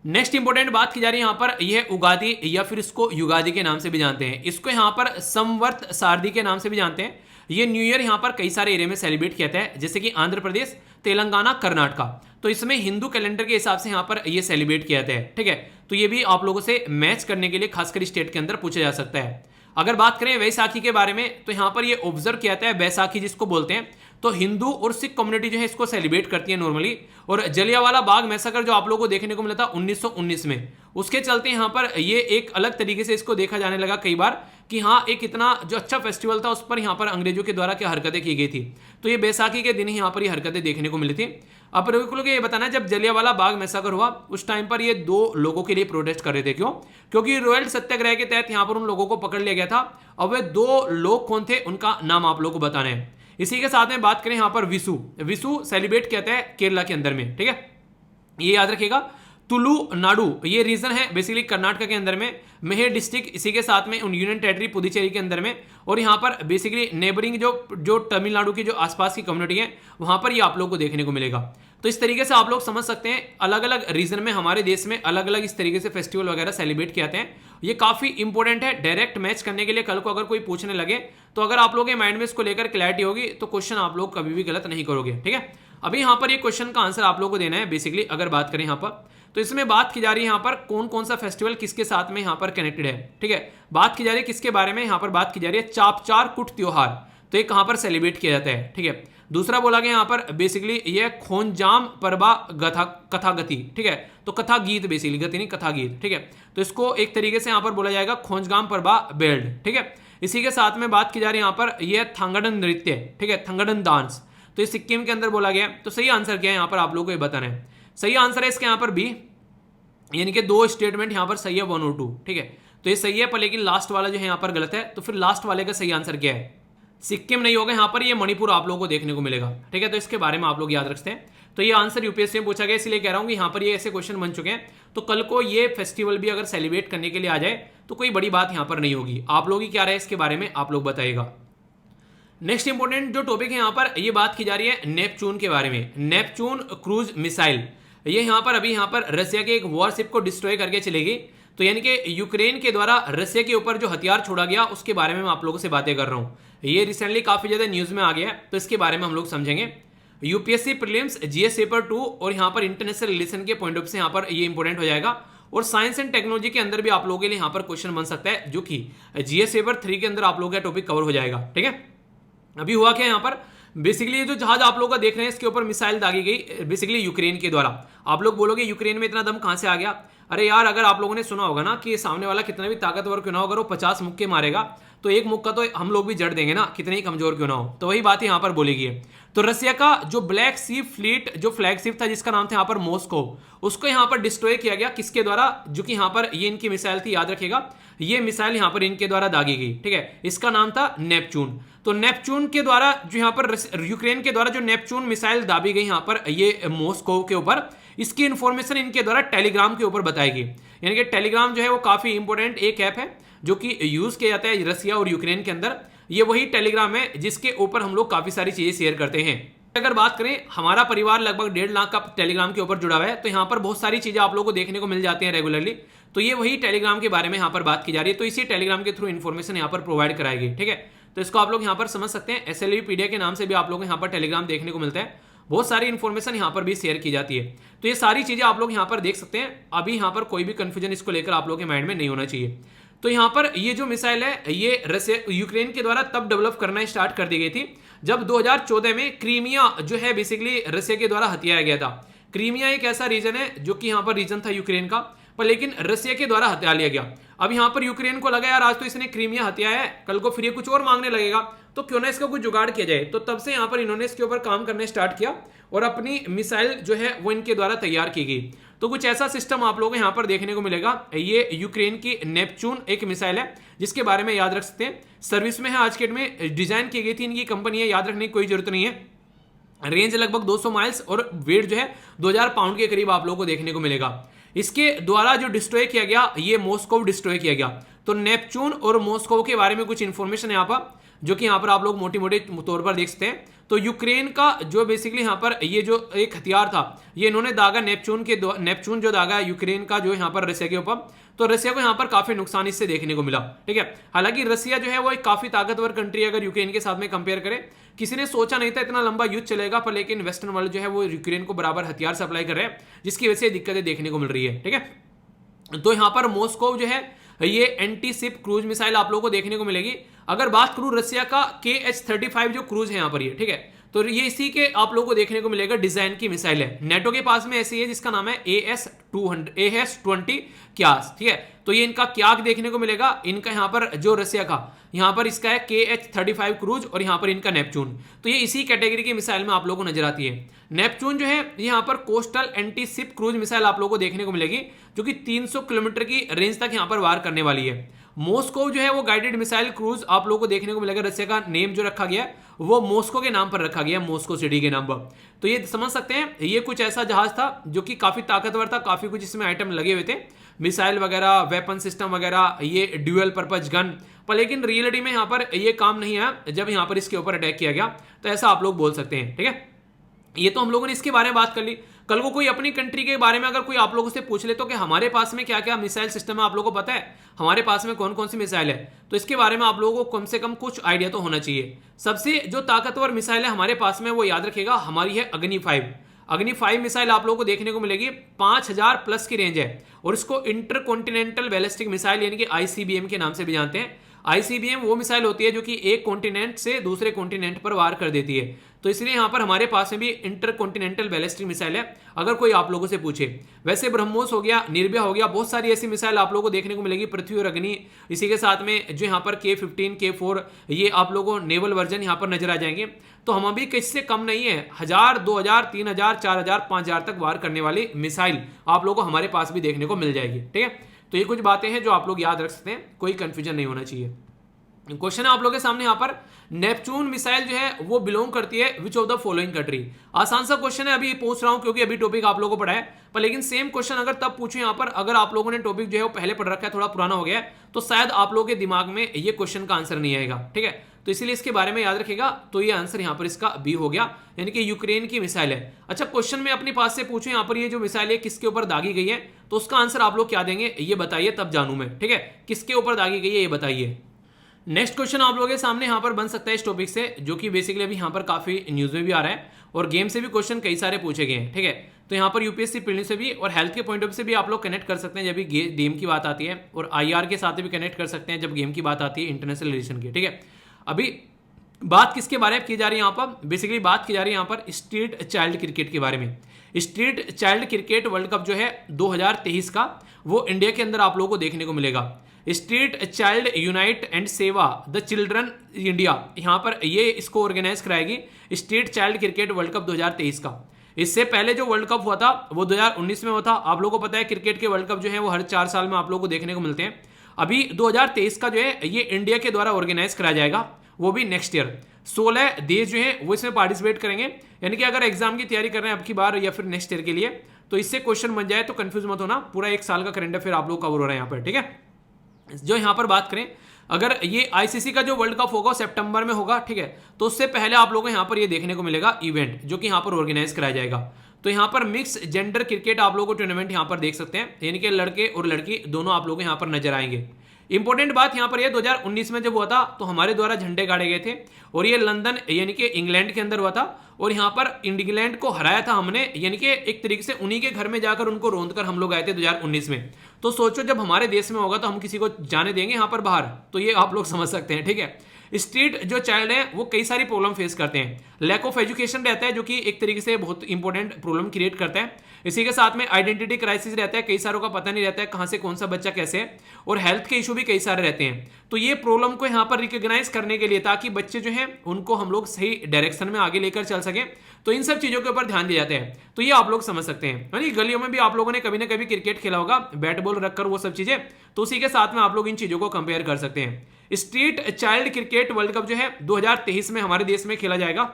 नेक्स्ट इंपॉर्टेंट बात की जा रही है यहां पर, यह उगादी या फिर इसको युगादी के नाम से भी जानते हैं। इसको यहां पर संवत्सर सारदी के नाम से भी जानते हैं। ये न्यू ईयर यहां पर कई सारे एरिया में सेलिब्रेट किया जाता है, जैसे कि आंध्र प्रदेश, तेलंगाना, कर्नाटका। तो इसमें हिंदू कैलेंडर के हिसाब से यहां पर ये सेलिब्रेट किया जाता है, ठीक है। तो ये भी आप लोगों से मैच करने के लिए खासकर स्टेट के अंदर पूछा जा सकता है। अगर बात करें वैसाखी के बारे में, तो यहां पर ये ऑब्जर्व किया जाता है, बैसाखी जिसको बोलते हैं। तो हिंदू और सिख कम्युनिटी जो है इसको सेलिब्रेट करती है नॉर्मली। और जलियांवाला बाग मैसेकर जो आप लोगों को देखने को मिला था 1919 में, उसके चलते यहां पर ये एक अलग तरीके से इसको देखा जाने लगा कई बार कि हाँ एक इतना जो अच्छा फेस्टिवल था उस पर यहाँ पर अंग्रेजों के द्वारा क्या हरकतें की गई थी। तो ये बैसाखी के दिन ही यहाँ पर ये हरकतें देखने को मिली थी। अब लोग ये बताना, जब जलियांवाला बाग मैसाकर हुआ उस टाइम पर ये 2 लोगों के लिए प्रोटेस्ट कर रहे थे। क्यों? क्योंकि रॉयल सत्याग्रह के तहत यहाँ पर उन लोगों को पकड़ लिया गया था। अब वे 2 लोग कौन थे, उनका नाम आप लोगों को बताना है। इसी के साथ में बात करें यहाँ पर विशु। विशु सेलिब्रेट किया जाता है केरला के अंदर में, ठीक है, ये याद रखिएगा। तुलुनाडु ये रीजन है बेसिकली कर्नाटक के अंदर में, मेहे डिस्ट्रिक्ट इसी के साथ में यूनियन टेरिटरी पुदुचेरी के अंदर में। और यहाँ पर बेसिकली नेबरिंग जो तमिलनाडु की जो आसपास की कम्युनिटी है वहां पर ये आप लोग को देखने को मिलेगा। तो इस तरीके से आप लोग समझ सकते हैं अलग अलग रीजन में हमारे देश में अलग अलग इस तरीके से फेस्टिवल वगैरह सेलिब्रेट किए जाते हैं। ये काफी इंपॉर्टेंट है डायरेक्ट मैच करने के लिए। कल को अगर कोई पूछने लगे तो अगर आप लोगों के माइंड में इसको लेकर क्लैरिटी होगी तो क्वेश्चन आप लोग कभी भी गलत नहीं करोगे, ठीक है। अभी यहाँ पर ये क्वेश्चन का आंसर आप लोगों को देना है बेसिकली। अगर बात करें यहाँ पर, तो इसमें बात की जा रही है यहाँ पर कौन कौन सा फेस्टिवल किसके साथ में यहाँ पर कनेक्टेड है, ठीक है। बात की जा रही है किसके बारे में, यहाँ पर बात की जा रही है चापचार कुट त्योहार। तो ये कहां पर सेलिब्रेट किया जाता है, ठीक है। दूसरा बोला गया यहाँ पर बेसिकली ये खोंजाम परबा कथा गति, ठीक है। तो कथा गीत बेसिकली, गति नहीं कथा गीत, ठीक है। तो इसको एक तरीके से यहाँ पर बोला जाएगा खोंजगाम परबा बेल्ड, ठीक है। इसी के साथ में बात की जा रही है यहाँ पर यह थांगड़न नृत्य, ठीक है, थांगड़न डांस। तो ये सिक्किम के अंदर बोला गया। तो सही आंसर क्या है यहाँ पर आप लोगों को ये बताना है। सही आंसर है इसके यहाँ पर बी, यानी कि 2 स्टेटमेंट यहाँ पर सही है 1 और 2, ठीक है। तो ये सही है पर लेकिन लास्ट वाला जो है यहाँ पर गलत है। तो फिर लास्ट वाले का सही आंसर क्या है, सिक्किम नहीं होगा यहाँ पर, ये मणिपुर आप लोगों को देखने को मिलेगा, ठीक है। तो इसके बारे में आप लोग याद रखते हैं। तो ये आंसर यूपीएससी में पूछा गया, इसलिए कह रहा हूँ कि यहाँ पर ये ऐसे क्वेश्चन बन चुके हैं। तो कल को ये फेस्टिवल भी अगर सेलिब्रेट करने के लिए आ जाए तो कोई बड़ी बात यहाँ पर नहीं होगी। आप लोग ही क्या रहे इसके बारे में आप लोग बताइएगा। नेक्स्ट इंपॉर्टेंट जो टॉपिक है यहाँ पर, ये बात की जा रही है नेपचून के बारे में। नेपचून क्रूज मिसाइल, ये यहाँ पर अभी यहाँ पर रशिया के एक वॉरशिप को डिस्ट्रॉय करके चलेगी। तो यानी कि यूक्रेन के द्वारा रशिया के ऊपर जो हथियार छोड़ा गया उसके बारे में मैं आप लोगों से बातें कर रहा हूँ। ये रिसेंटली काफी ज्यादा न्यूज में आ गया है, तो इसके बारे में हम लोग समझेंगे। यूपीएससी प्रीलिम्स, जीएस पेपर 2 और यहाँ पर इंटरनेशनल रिलेशन के पॉइंट ऑफ से यहाँ पर ये इंपॉर्टेंट हो जाएगा। और साइंस एंड टेक्नोलॉजी के अंदर भी आप लोगों के लिए यहाँ पर क्वेश्चन बन सकता है, जो कि जीएस पेपर 3 के अंदर आप लोगों का टॉपिक कवर हो जाएगा, ठीक है। अभी हुआ क्या यहाँ पर, बेसिकली ये जो जहाज आप लोग का देख रहे हैं इसके ऊपर मिसाइल दागी गई बेसिकली यूक्रेन के द्वारा। आप लोग बोलोगे यूक्रेन में इतना दम कहां से आ गया। अरे यार, अगर आप लोगों ने सुना होगा ना कि सामने वाला कितना भी ताकतवर क्यों ना हो, अगर वो 50 मुक्के मारेगा तो एक मुक्का तो हम लोग भी जड़ देंगे ना, कितने ही कमजोर क्यों ना हो। तो वही बात यहाँ पर बोली गई है। तो रशिया का जो ब्लैक सी फ्लीट जो फ्लैगशिप था जिसका नाम था यहाँ पर मॉस्को, उसको यहाँ पर डिस्ट्रॉय किया गया किसके द्वारा, जो कि यहाँ पर ये इनकी मिसाइल थी, याद रखिएगा। ये मिसाइल यहाँ पर इनके द्वारा दागी गई, ठीक है। इसका नाम था नेपचून। तो नेपचून के द्वारा जो यहाँ पर यूक्रेन के द्वारा जो नेपचून मिसाइल दाबी गई यहाँ पर ये मॉस्को के ऊपर, इसकी इंफॉर्मेशन इनके द्वारा टेलीग्राम के ऊपर बताई गई। यानी कि टेलीग्राम जो है वो काफी इंपॉर्टेंट एक ऐप है जो कि यूज किया जाता है रशिया और यूक्रेन के अंदर। ये वही टेलीग्राम है जिसके ऊपर हम लोग काफी सारी चीजें शेयर करते हैं। अगर बात करें, हमारा परिवार लगभग 1.5 लाख का टेलीग्राम के ऊपर जुड़ा हुआ है। तो यहाँ पर बहुत सारी चीजें आप लोगों को देखने को मिल जाती हैं रेगुलरली। तो ये वही टेलीग्राम के बारे में यहाँ पर बात की जा रही है। तो इसी टेलीग्राम के थ्रू इन्फॉर्मेशन यहाँ पर प्रोवाइड कराएगी, ठीक है। तो इसको आप लोग यहाँ पर समझ सकते हैं। SLV पीडिया के नाम से भी आप लोग यहाँ पर टेलीग्राम देखने को मिलता है। बहुत सारी इन्फॉर्मेशन यहाँ पर भी शेयर की जाती है। तो ये सारी चीजें आप लोग यहाँ पर देख सकते हैं। अभी यहाँ पर कोई भी कंफ्यूजन इसको लेकर आप लोगों के माइंड में नहीं होना चाहिए। तो यहाँ पर ये जो मिसाइल है ये रशिया यूक्रेन के द्वारा तब डेवलप करना स्टार्ट कर दी गई थी जब 2014 में क्रीमिया जो है बेसिकली रशिया के द्वारा हथियाया गया था। क्रीमिया एक ऐसा रीजन है जो कि यहाँ पर रीजन था यूक्रेन का, पर लेकिन रशिया के द्वारा हत्या लिया गया। अब यहाँ पर यूक्रेन को लगा यार आज तो इसने क्रीमिया हत्याया है, कल को फिर ये कुछ और मांगने लगेगा, तो क्यों ना इसका कुछ जुगाड़ किया जाए। तो तब से यहाँ पर इन्होंने इसके ऊपर काम करने स्टार्ट किया और अपनी मिसाइल जो है वो इनके द्वारा तैयार की गई। तो कुछ ऐसा सिस्टम आप लोगों को यहाँ पर देखने को मिलेगा। ये यूक्रेन की नेपच्यून एक मिसाइल है जिसके बारे में याद रख सकते हैं, सर्विस में है आज के डेट में, डिजाइन की गई थी इनकी कंपनी है, याद रखने की कोई जरूरत नहीं है। रेंज लगभग 200 माइल्स और वेट जो है 2000 पाउंड के करीब आप लोगों को देखने को मिलेगा। इसके द्वारा जो डिस्ट्रॉय किया गया ये मॉस्को डिस्ट्रॉय किया गया। तो नेपच्यून और मॉस्को के बारे में कुछ इंफॉर्मेशन है यहाँ पर जो कि यहाँ पर आप लोग मोटी मोटी तौर पर देख सकते हैं। तो यूक्रेन का जो बेसिकली यहाँ पर ये जो एक हथियार था ये इन्होंने दागा नेपच्यून जो दागा यूक्रेन का जो यहाँ पर रशिया के ऊपर, तो रशिया को यहाँ पर काफी नुकसान इससे देखने को मिला। ठीक है, हालांकि रशिया जो है वो एक काफी ताकतवर कंट्री अगर यूक्रेन के साथ में कंपेयर करें, किसी ने सोचा नहीं था इतना लंबा युद्ध चलेगा, पर लेकिन वेस्टर्न वर्ल्ड जो है वो यूक्रेन को बराबर हथियार सप्लाई कर रहे हैं जिसकी वजह से दिक्कतें देखने को मिल रही है। ठीक है, तो यहाँ पर मॉस्को जो है ये एंटी शिप क्रूज मिसाइल आप लोगों को देखने को मिलेगी। अगर बात करूं रशिया का KH-35 जो क्रूज है यहाँ पर ये, ठीक है, तो ये इसी के आप लोगों को देखने को मिलेगा डिजाइन की मिसाइल है। नेटो के पास में ऐसी है जिसका नाम है AS-20 क्यास। ठीक है, तो ये इनका क्याक देखने को मिलेगा। इनका यहाँ पर जो रशिया का यहाँ पर इसका है KH-35 क्रूज और यहाँ पर इनका नेपच्यून, तो ये इसी कैटेगरी की मिसाइल में आप लोगों को नजर आती है। नेपच्यून जो है यहाँ पर coastal anti ship cruise missile आप लोगों को देखने को मिलेगी जो कि 300 किलोमीटर की रेंज तक यहाँ पर वार करने वाली है। मॉस्को जो है वो गाइडेड मिसाइल क्रूज आप लोगों को देखने को मिलेगा। रशिया का नेम जो रखा गया है वो मॉस्को के नाम पर रखा गया, मॉस्को सिटी के नाम पर। तो ये समझ सकते हैं ये कुछ ऐसा जहाज था जो कि काफी ताकतवर था, काफी कुछ इसमें आइटम लगे हुए थे, मिसाइल वगैरह, वेपन सिस्टम वगैरह, ये ड्यूअल पर्पज गन, पर लेकिन रियलिटी में यहाँ पर ये काम नहीं आया जब यहाँ पर इसके ऊपर अटैक किया गया, तो ऐसा आप लोग बोल सकते हैं। ठीक है, ये तो हम लोगों ने इसके बारे में बात कर ली। कल को कोई अपनी कंट्री के बारे में अगर कोई आप लोगों से पूछ ले तो कि हमारे पास में क्या क्या मिसाइल सिस्टम है, आप लोगों को पता है हमारे पास में कौन कौन सी मिसाइल है, तो इसके बारे में आप लोगों को कम से कम कुछ आइडिया तो होना चाहिए। सबसे जो ताकतवर मिसाइल है हमारे पास में वो याद रखिएगा हमारी है अग्नि 5। अग्नि 5 मिसाइल आप लोगों को देखने को मिलेगी, 5000 प्लस की रेंज है और इसको इंटर कॉन्टिनेंटल बैलिस्टिक मिसाइल यानी कि ICBM के नाम से भी जानते हैं। ICBM वो मिसाइल होती है जो कि एक कॉन्टिनेंट से दूसरे कॉन्टिनेंट पर वार कर देती है, तो इसलिए यहाँ पर हमारे पास में भी इंटर कॉन्टिनेंटल बैलिस्टिक मिसाइल है अगर कोई आप लोगों से पूछे। वैसे ब्रह्मोस हो गया, निर्भया हो गया, बहुत सारी ऐसी मिसाइल आप लोगों को देखने को मिलेगी, पृथ्वी और अग्नि। इसी के साथ में जो यहाँ पर K-15 K-4 ये आप लोगों को नेवल वर्जन यहाँ पर नजर आ जाएंगे। तो हम अभी किससे कम नहीं है, 1000, 2000, 3000, 4000, 5000 तक वार करने वाली मिसाइल आप लोगों को हमारे पास भी देखने को मिल जाएगी। ठीक है, तो ये कुछ बातें हैं जो आप लोग याद रख सकते हैं, कोई कंफ्यूजन नहीं होना चाहिए। क्वेश्चन है आप लोगों के सामने यहाँ पर, नेपच्यून मिसाइल जो है वो बिलोंग करती है which of the following country. आसान सा क्वेश्चन है, अभी पूछ रहा हूं क्योंकि अभी टॉपिक आप लोगों को पढ़ा है, पर लेकिन सेम क्वेश्चन अगर तब पूछे यहाँ पर, अगर आप लोगों ने टॉपिक जो है वो पहले पढ़ रखा है, थोड़ा पुराना हो गया है, तो शायद आप लोगों के दिमाग में ये क्वेश्चन का आंसर नहीं आएगा। ठीक है, तो इसलिए इसके बारे में याद रखिएगा। तो ये आंसर यहाँ पर इसका बी हो गया, यानी कि यूक्रेन की मिसाइल है। अच्छा, क्वेश्चन में अपने पास से पूछूं यहाँ पर ये जो मिसाइल है किसके ऊपर दागी गई है, तो उसका आंसर आप लोग क्या देंगे ये बताइए, तब जानूं मैं। ठीक है, किसके ऊपर दागी गई है ये बताइए। नेक्स्ट क्वेश्चन आप लोगों के सामने यहाँ पर बन सकता है इस टॉपिक से, जो कि बेसिकली अभी यहाँ पर काफी न्यूज में भी आ रहा है और गेम से भी क्वेश्चन कई सारे पूछे गए हैं। ठीक है, तो यहाँ पर यूपीएससी प्रीलिम्स से भी और हेल्थ के पॉइंट ऑफ से भी आप लोग कनेक्ट कर सकते हैं जब भी गेम की बात आती है, और IR के साथ भी कनेक्ट कर सकते हैं जब गेम की बात आती है, इंटरनेशनल रिलेशन की। ठीक है, अभी बात किसके बारे में की जा रही है यहाँ पर, बेसिकली बात की जा रही है यहाँ पर स्ट्रीट चाइल्ड क्रिकेट के बारे में। Street Child Cricket World cup जो है 2023 का, वो इंडिया के अंदर आप लोगों को देखने को मिलेगा। Street child unite and Seva the children India, यहाँ पर ये इसको ऑर्गेनाइज कराएगी, street Child Cricket World Cup 2023 का। इससे पहले जो वर्ल्ड कप हुआ था वो 2019 में हुआ था। आप लोगों को पता है क्रिकेट के वर्ल्ड कप जो है वो हर 4 साल में आप लोगों को देखने को मिलते हैं। अभी 2023 का जो है ये इंडिया के द्वारा ऑर्गेनाइज कराया जाएगा, वो भी नेक्स्ट ईयर। 16 देश जो है वो इसमें पार्टिसिपेट करेंगे, यानी कि अगर एग्जाम की तैयारी कर रहे हैं अब की बार या फिर नेक्स्ट ईयर के लिए, तो इससे क्वेश्चन बन जाए तो कंफ्यूज मत होना, पूरा 1 साल का करंट अफेयर आप लोग कवर हो रहा है यहाँ पर। ठीक है, जो यहाँ पर बात करें, अगर ये ICC का जो वर्ल्ड कप होगा सितंबर में होगा, ठीक है, तो उससे पहले आप लोगों को यहाँ पर ये देखने को मिलेगा इवेंट जो कि यहाँ पर ऑर्गेनाइज कराया जाएगा। तो यहाँ पर मिक्स जेंडर क्रिकेट आप लोगों को टूर्नामेंट यहाँ पर देख सकते हैं, यानी कि लड़के और लड़की दोनों आप लोगों को यहाँ पर नजर आएंगे। इंपॉर्टेंट बात यहां पर यह 2019 में जब हुआ था तो हमारे द्वारा झंडे गाड़े गए थे और ये लंदन यानी कि इंग्लैंड के अंदर हुआ था और यहां पर इंग्लैंड को हराया था हमने, यानी कि एक तरीके से उन्हीं के घर में जाकर उनको रोंद कर हम लोग आए थे 2019 में। तो सोचो जब हमारे देश में होगा तो हम किसी को जाने देंगे यहां पर बाहर, तो ये आप लोग समझ सकते हैं। ठीक है, स्ट्रीट जो चाइल्ड है वो कई सारी प्रॉब्लम फेस करते हैं, लैक ऑफ एजुकेशन रहता है जो कि एक तरीके से बहुत इंपॉर्टेंट प्रॉब्लम क्रिएट करता है। इसी के साथ में आइडेंटिटी क्राइसिस रहता है, कई सारों का पता नहीं रहता है कहां से कौन सा बच्चा कैसे है, और हेल्थ के इशू भी कई सारे रहते हैं। तो ये प्रॉब्लम को यहाँ पर रिकॉग्नाइज करने के लिए ताकि बच्चे जो हैं उनको हम लोग सही डायरेक्शन में आगे लेकर चल सकें, तो इन सब चीजों के ऊपर ध्यान दिया जाता है। तो ये आप लोग समझ सकते हैं, यानी गलियों में भी आप लोगों ने कभी ना कभी क्रिकेट खेला होगा, बैट बॉल रखकर वो सब चीजें, तो उसी के साथ में आप लोग इन चीजों को कंपेयर कर सकते हैं। Street Child Cricket World cup जो है 2023 में हमारे देश में खेला जाएगा।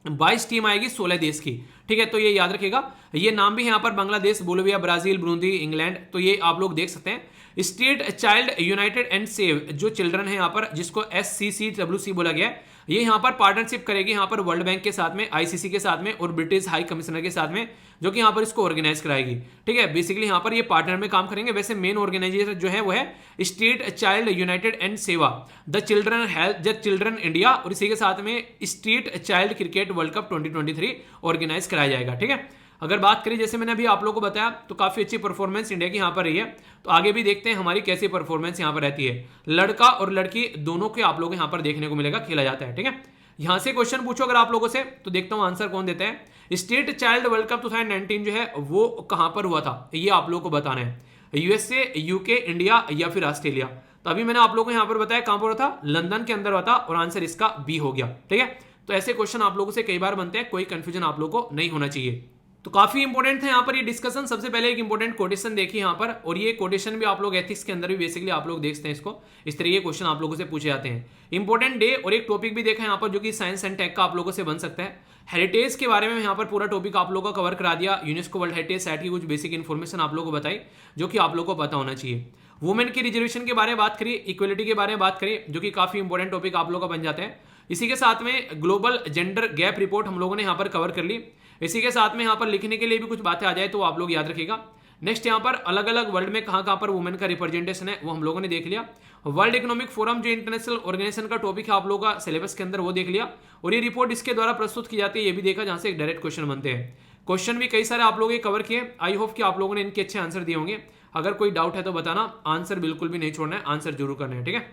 22 टीम आएगी 16 देश की। ठीक है, तो ये याद रखिएगा। ये नाम भी यहाँ पर Bangladesh, Bolivia, Brazil, Bundi, England, तो ये आप लोग देख सकते हैं। Street Child United and save जो चिल्ड्रन है यहाँ पर, जिसको SCCWC बोला गया है, ये यहाँ पर पार्टनरशिप करेगी यहाँ पर वर्ल्ड बैंक के साथ में, ICC के साथ में और ब्रिटिश हाई कमिश्नर के साथ में, जो कि यहाँ पर इसको ऑर्गेनाइज कराएगी। ठीक है, बेसिकली यहाँ पर ये पार्टनर में काम करेंगे। वैसे मेन ऑर्गेनाइजेशन जो है वो है Street Child United and Seva, the children health, the children India, और इसी के साथ में Street Child Cricket World Cup 2023 organise कराया जाएगा। ठीक है, अगर बात करें जैसे मैंने अभी आप लोगों को बताया तो काफी अच्छी परफॉर्मेंस इंडिया की यहाँ पर रही है। तो आगे भी देखते हैं हमारी कैसी परफॉर्मेंस यहाँ पर रहती है। लड़का और लड़की दोनों के आप लोग यहाँ पर देखने को मिलेगा, खेला जाता है। ठीक है, यहां से क्वेश्चन पूछो अगर आप लोगों से, तो देखता हूं आंसर कौन देता है। स्ट्रीट चाइल्ड वर्ल्ड कप 2019 जो है वो कहां पर हुआ था, ये आप लोगों को बताना है। USA, UK, इंडिया या फिर ऑस्ट्रेलिया। तो अभी मैंने आप लोगों को यहां पर बताया कहां पर हुआ था, लंदन के अंदर हुआ था, और आंसर इसका बी हो गया। ठीक है, तो ऐसे क्वेश्चन आप लोगों से कई बार बनते हैं, कोई कंफ्यूजन आप लोगों को नहीं होना चाहिए। तो काफी इंपॉर्टेंट था यहाँ पर ये डिस्कशन। सबसे पहले एक इंपॉर्टेंट कोटेशन देखिए यहाँ पर, और ये कोटेशन भी आप लोग एथिक्स के अंदर भी बेसिकली आप लोग देखते हैं इसको, इस तरह के क्वेश्चन आप लोगों से पूछे जाते हैं। इंपॉर्टेंट डे और एक टॉपिक भी देखा यहाँ पर जो कि साइंस एंड टेक का आप लोगों से बन सकता है। हेरिटेज के बारे में यहाँ पर पूरा टॉपिक आप लोगों का कवर करा दिया, यूनेस्को वर्ल्ड हेरिटेज साइट की कुछ बेसिक इन्फॉर्मेशन आप लोगों को बताई जो कि आप लोगों को पता होना चाहिए। वुमेन की रिजर्वेशन के बारे में बात करिए, इक्वलिटी के बारे में बात करिए, जो कि काफी इंपॉर्टेंट टॉपिक आप लोगों का बन जाता है। इसी के साथ में ग्लोबल जेंडर गैप रिपोर्ट हम लोगों ने यहाँ पर कवर कर ली। इसी के साथ में यहाँ पर लिखने के लिए भी कुछ बातें आ जाए तो आप लोग याद रखिएगा। नेक्स्ट यहाँ पर अलग अलग वर्ल्ड में कहाँ पर वुमेन का रिप्रेजेंटेशन है वो हम लोगों ने देख लिया। वर्ल्ड इकोनॉमिक फोरम जो इंटरनेशनल ऑर्गेनाइजेशन का टॉपिक है आप लोगों का सिलेबस के अंदर, वो देख लिया। और ये रिपोर्ट इसके द्वारा प्रस्तुत की जाती है ये भी देखा, जहां से एक डायरेक्ट क्वेश्चन बनते हैं। क्वेश्चन भी कई सारे आप लोगों ने कवर किए। आई होप कि आप लोगों ने इनके अच्छे आंसर दिए होंगे। अगर कोई डाउट है तो बताना, आंसर बिल्कुल भी नहीं छोड़ना है, आंसर जरूर करना है। ठीक है,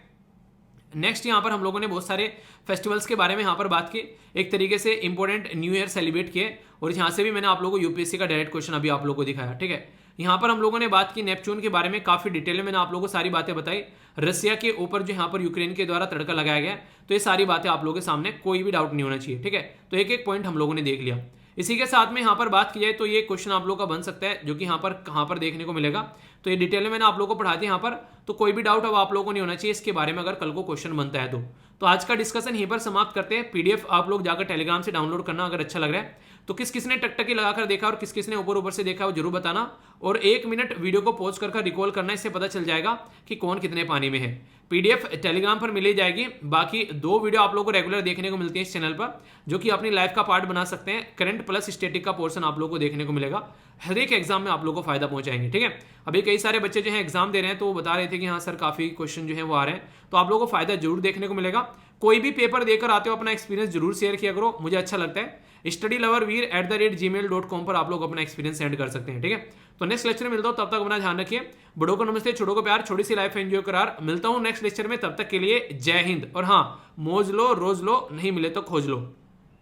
नेक्स्ट यहाँ पर हम लोगों ने बहुत सारे फेस्टिवल्स के बारे में यहाँ पर बात की, एक तरीके से इंपॉर्टेंट न्यू ईयर सेलिब्रेट किए, और यहाँ से भी मैंने आप लोगों को यूपीएससी का डायरेक्ट क्वेश्चन अभी आप लोगों को दिखाया। ठीक है, यहाँ पर हम लोगों ने बात की नेपच्यून के बारे में, काफी डिटेल में मैंने आप लोगों को सारी बातें बताई। रसिया के ऊपर जो यहाँ पर यूक्रेन के द्वारा तड़का लगाया गया, तो ये सारी बातें आप लोगों के सामने, कोई भी डाउट नहीं होना चाहिए। ठीक है, तो एक एक पॉइंट हम लोगों ने देख लिया। इसी के साथ में यहाँ पर बात की जाए तो ये क्वेश्चन आप लोगों का बन सकता है, जो कि यहाँ पर कहाँ पर देखने को मिलेगा, तो ये डिटेल में मैंने आप लोगों को पढ़ा दिया यहाँ पर, तो कोई भी डाउट अब आप लोगों को नहीं होना चाहिए इसके बारे में अगर कल को क्वेश्चन बनता है तो आज का डिस्कशन यहीं पर समाप्त करते हैं। PDF आप लोग जाकर टेलीग्राम से डाउनलोड करना अगर अच्छा लग रहा है तो। किस किसने टकटकी लगाकर देखा और किस किसने ऊपर ऊपर से देखा वो जरूर बताना, और 1 मिनट वीडियो को पॉज कर रिकॉल करना, इससे पता चल जाएगा कि कौन कितने पानी में है। PDF टेलीग्राम पर मिल ही जाएगी। बाकी 2 वीडियो आप लोगों को रेगुलर देखने को मिलती है इस चैनल पर, जो कि अपनी लाइफ का पार्ट बना सकते हैं। करंट प्लस स्टैटिक का पोर्शन आप लोगों को देखने को मिलेगा, हर एक एग्जाम में आप लोगों को फायदा पहुंचाएंगे। ठीक है, अभी कई सारे बच्चे जो है एग्जाम दे रहे हैं तो वो बता रहे थे कि हाँ सर काफी क्वेश्चन जो है वो आ रहे हैं, तो आप लोगों को फायदा जरूर देखने को मिलेगा। कोई भी पेपर देकर आते हो अपना एक्सपीरियंस जरूर शेयर किया करो, मुझे अच्छा लगता है। studyloverveer@gmail.com पर आप लोग अपना एक्सपीरियंस सेंड कर सकते हैं। ठीक है, तो नेक्स्ट लेक्चर में मिलता हूं, तब तक अपना ध्यान रखिए। बड़ों को नमस्ते, छोटों को प्यार, छोटी सी लाइफ एंजॉय करार। मिलता हूं नेक्स्ट लेक्चर में, तब तक के लिए जय हिंद। और हाँ, मौज लो रोज लो, नहीं मिले तो खोज लो।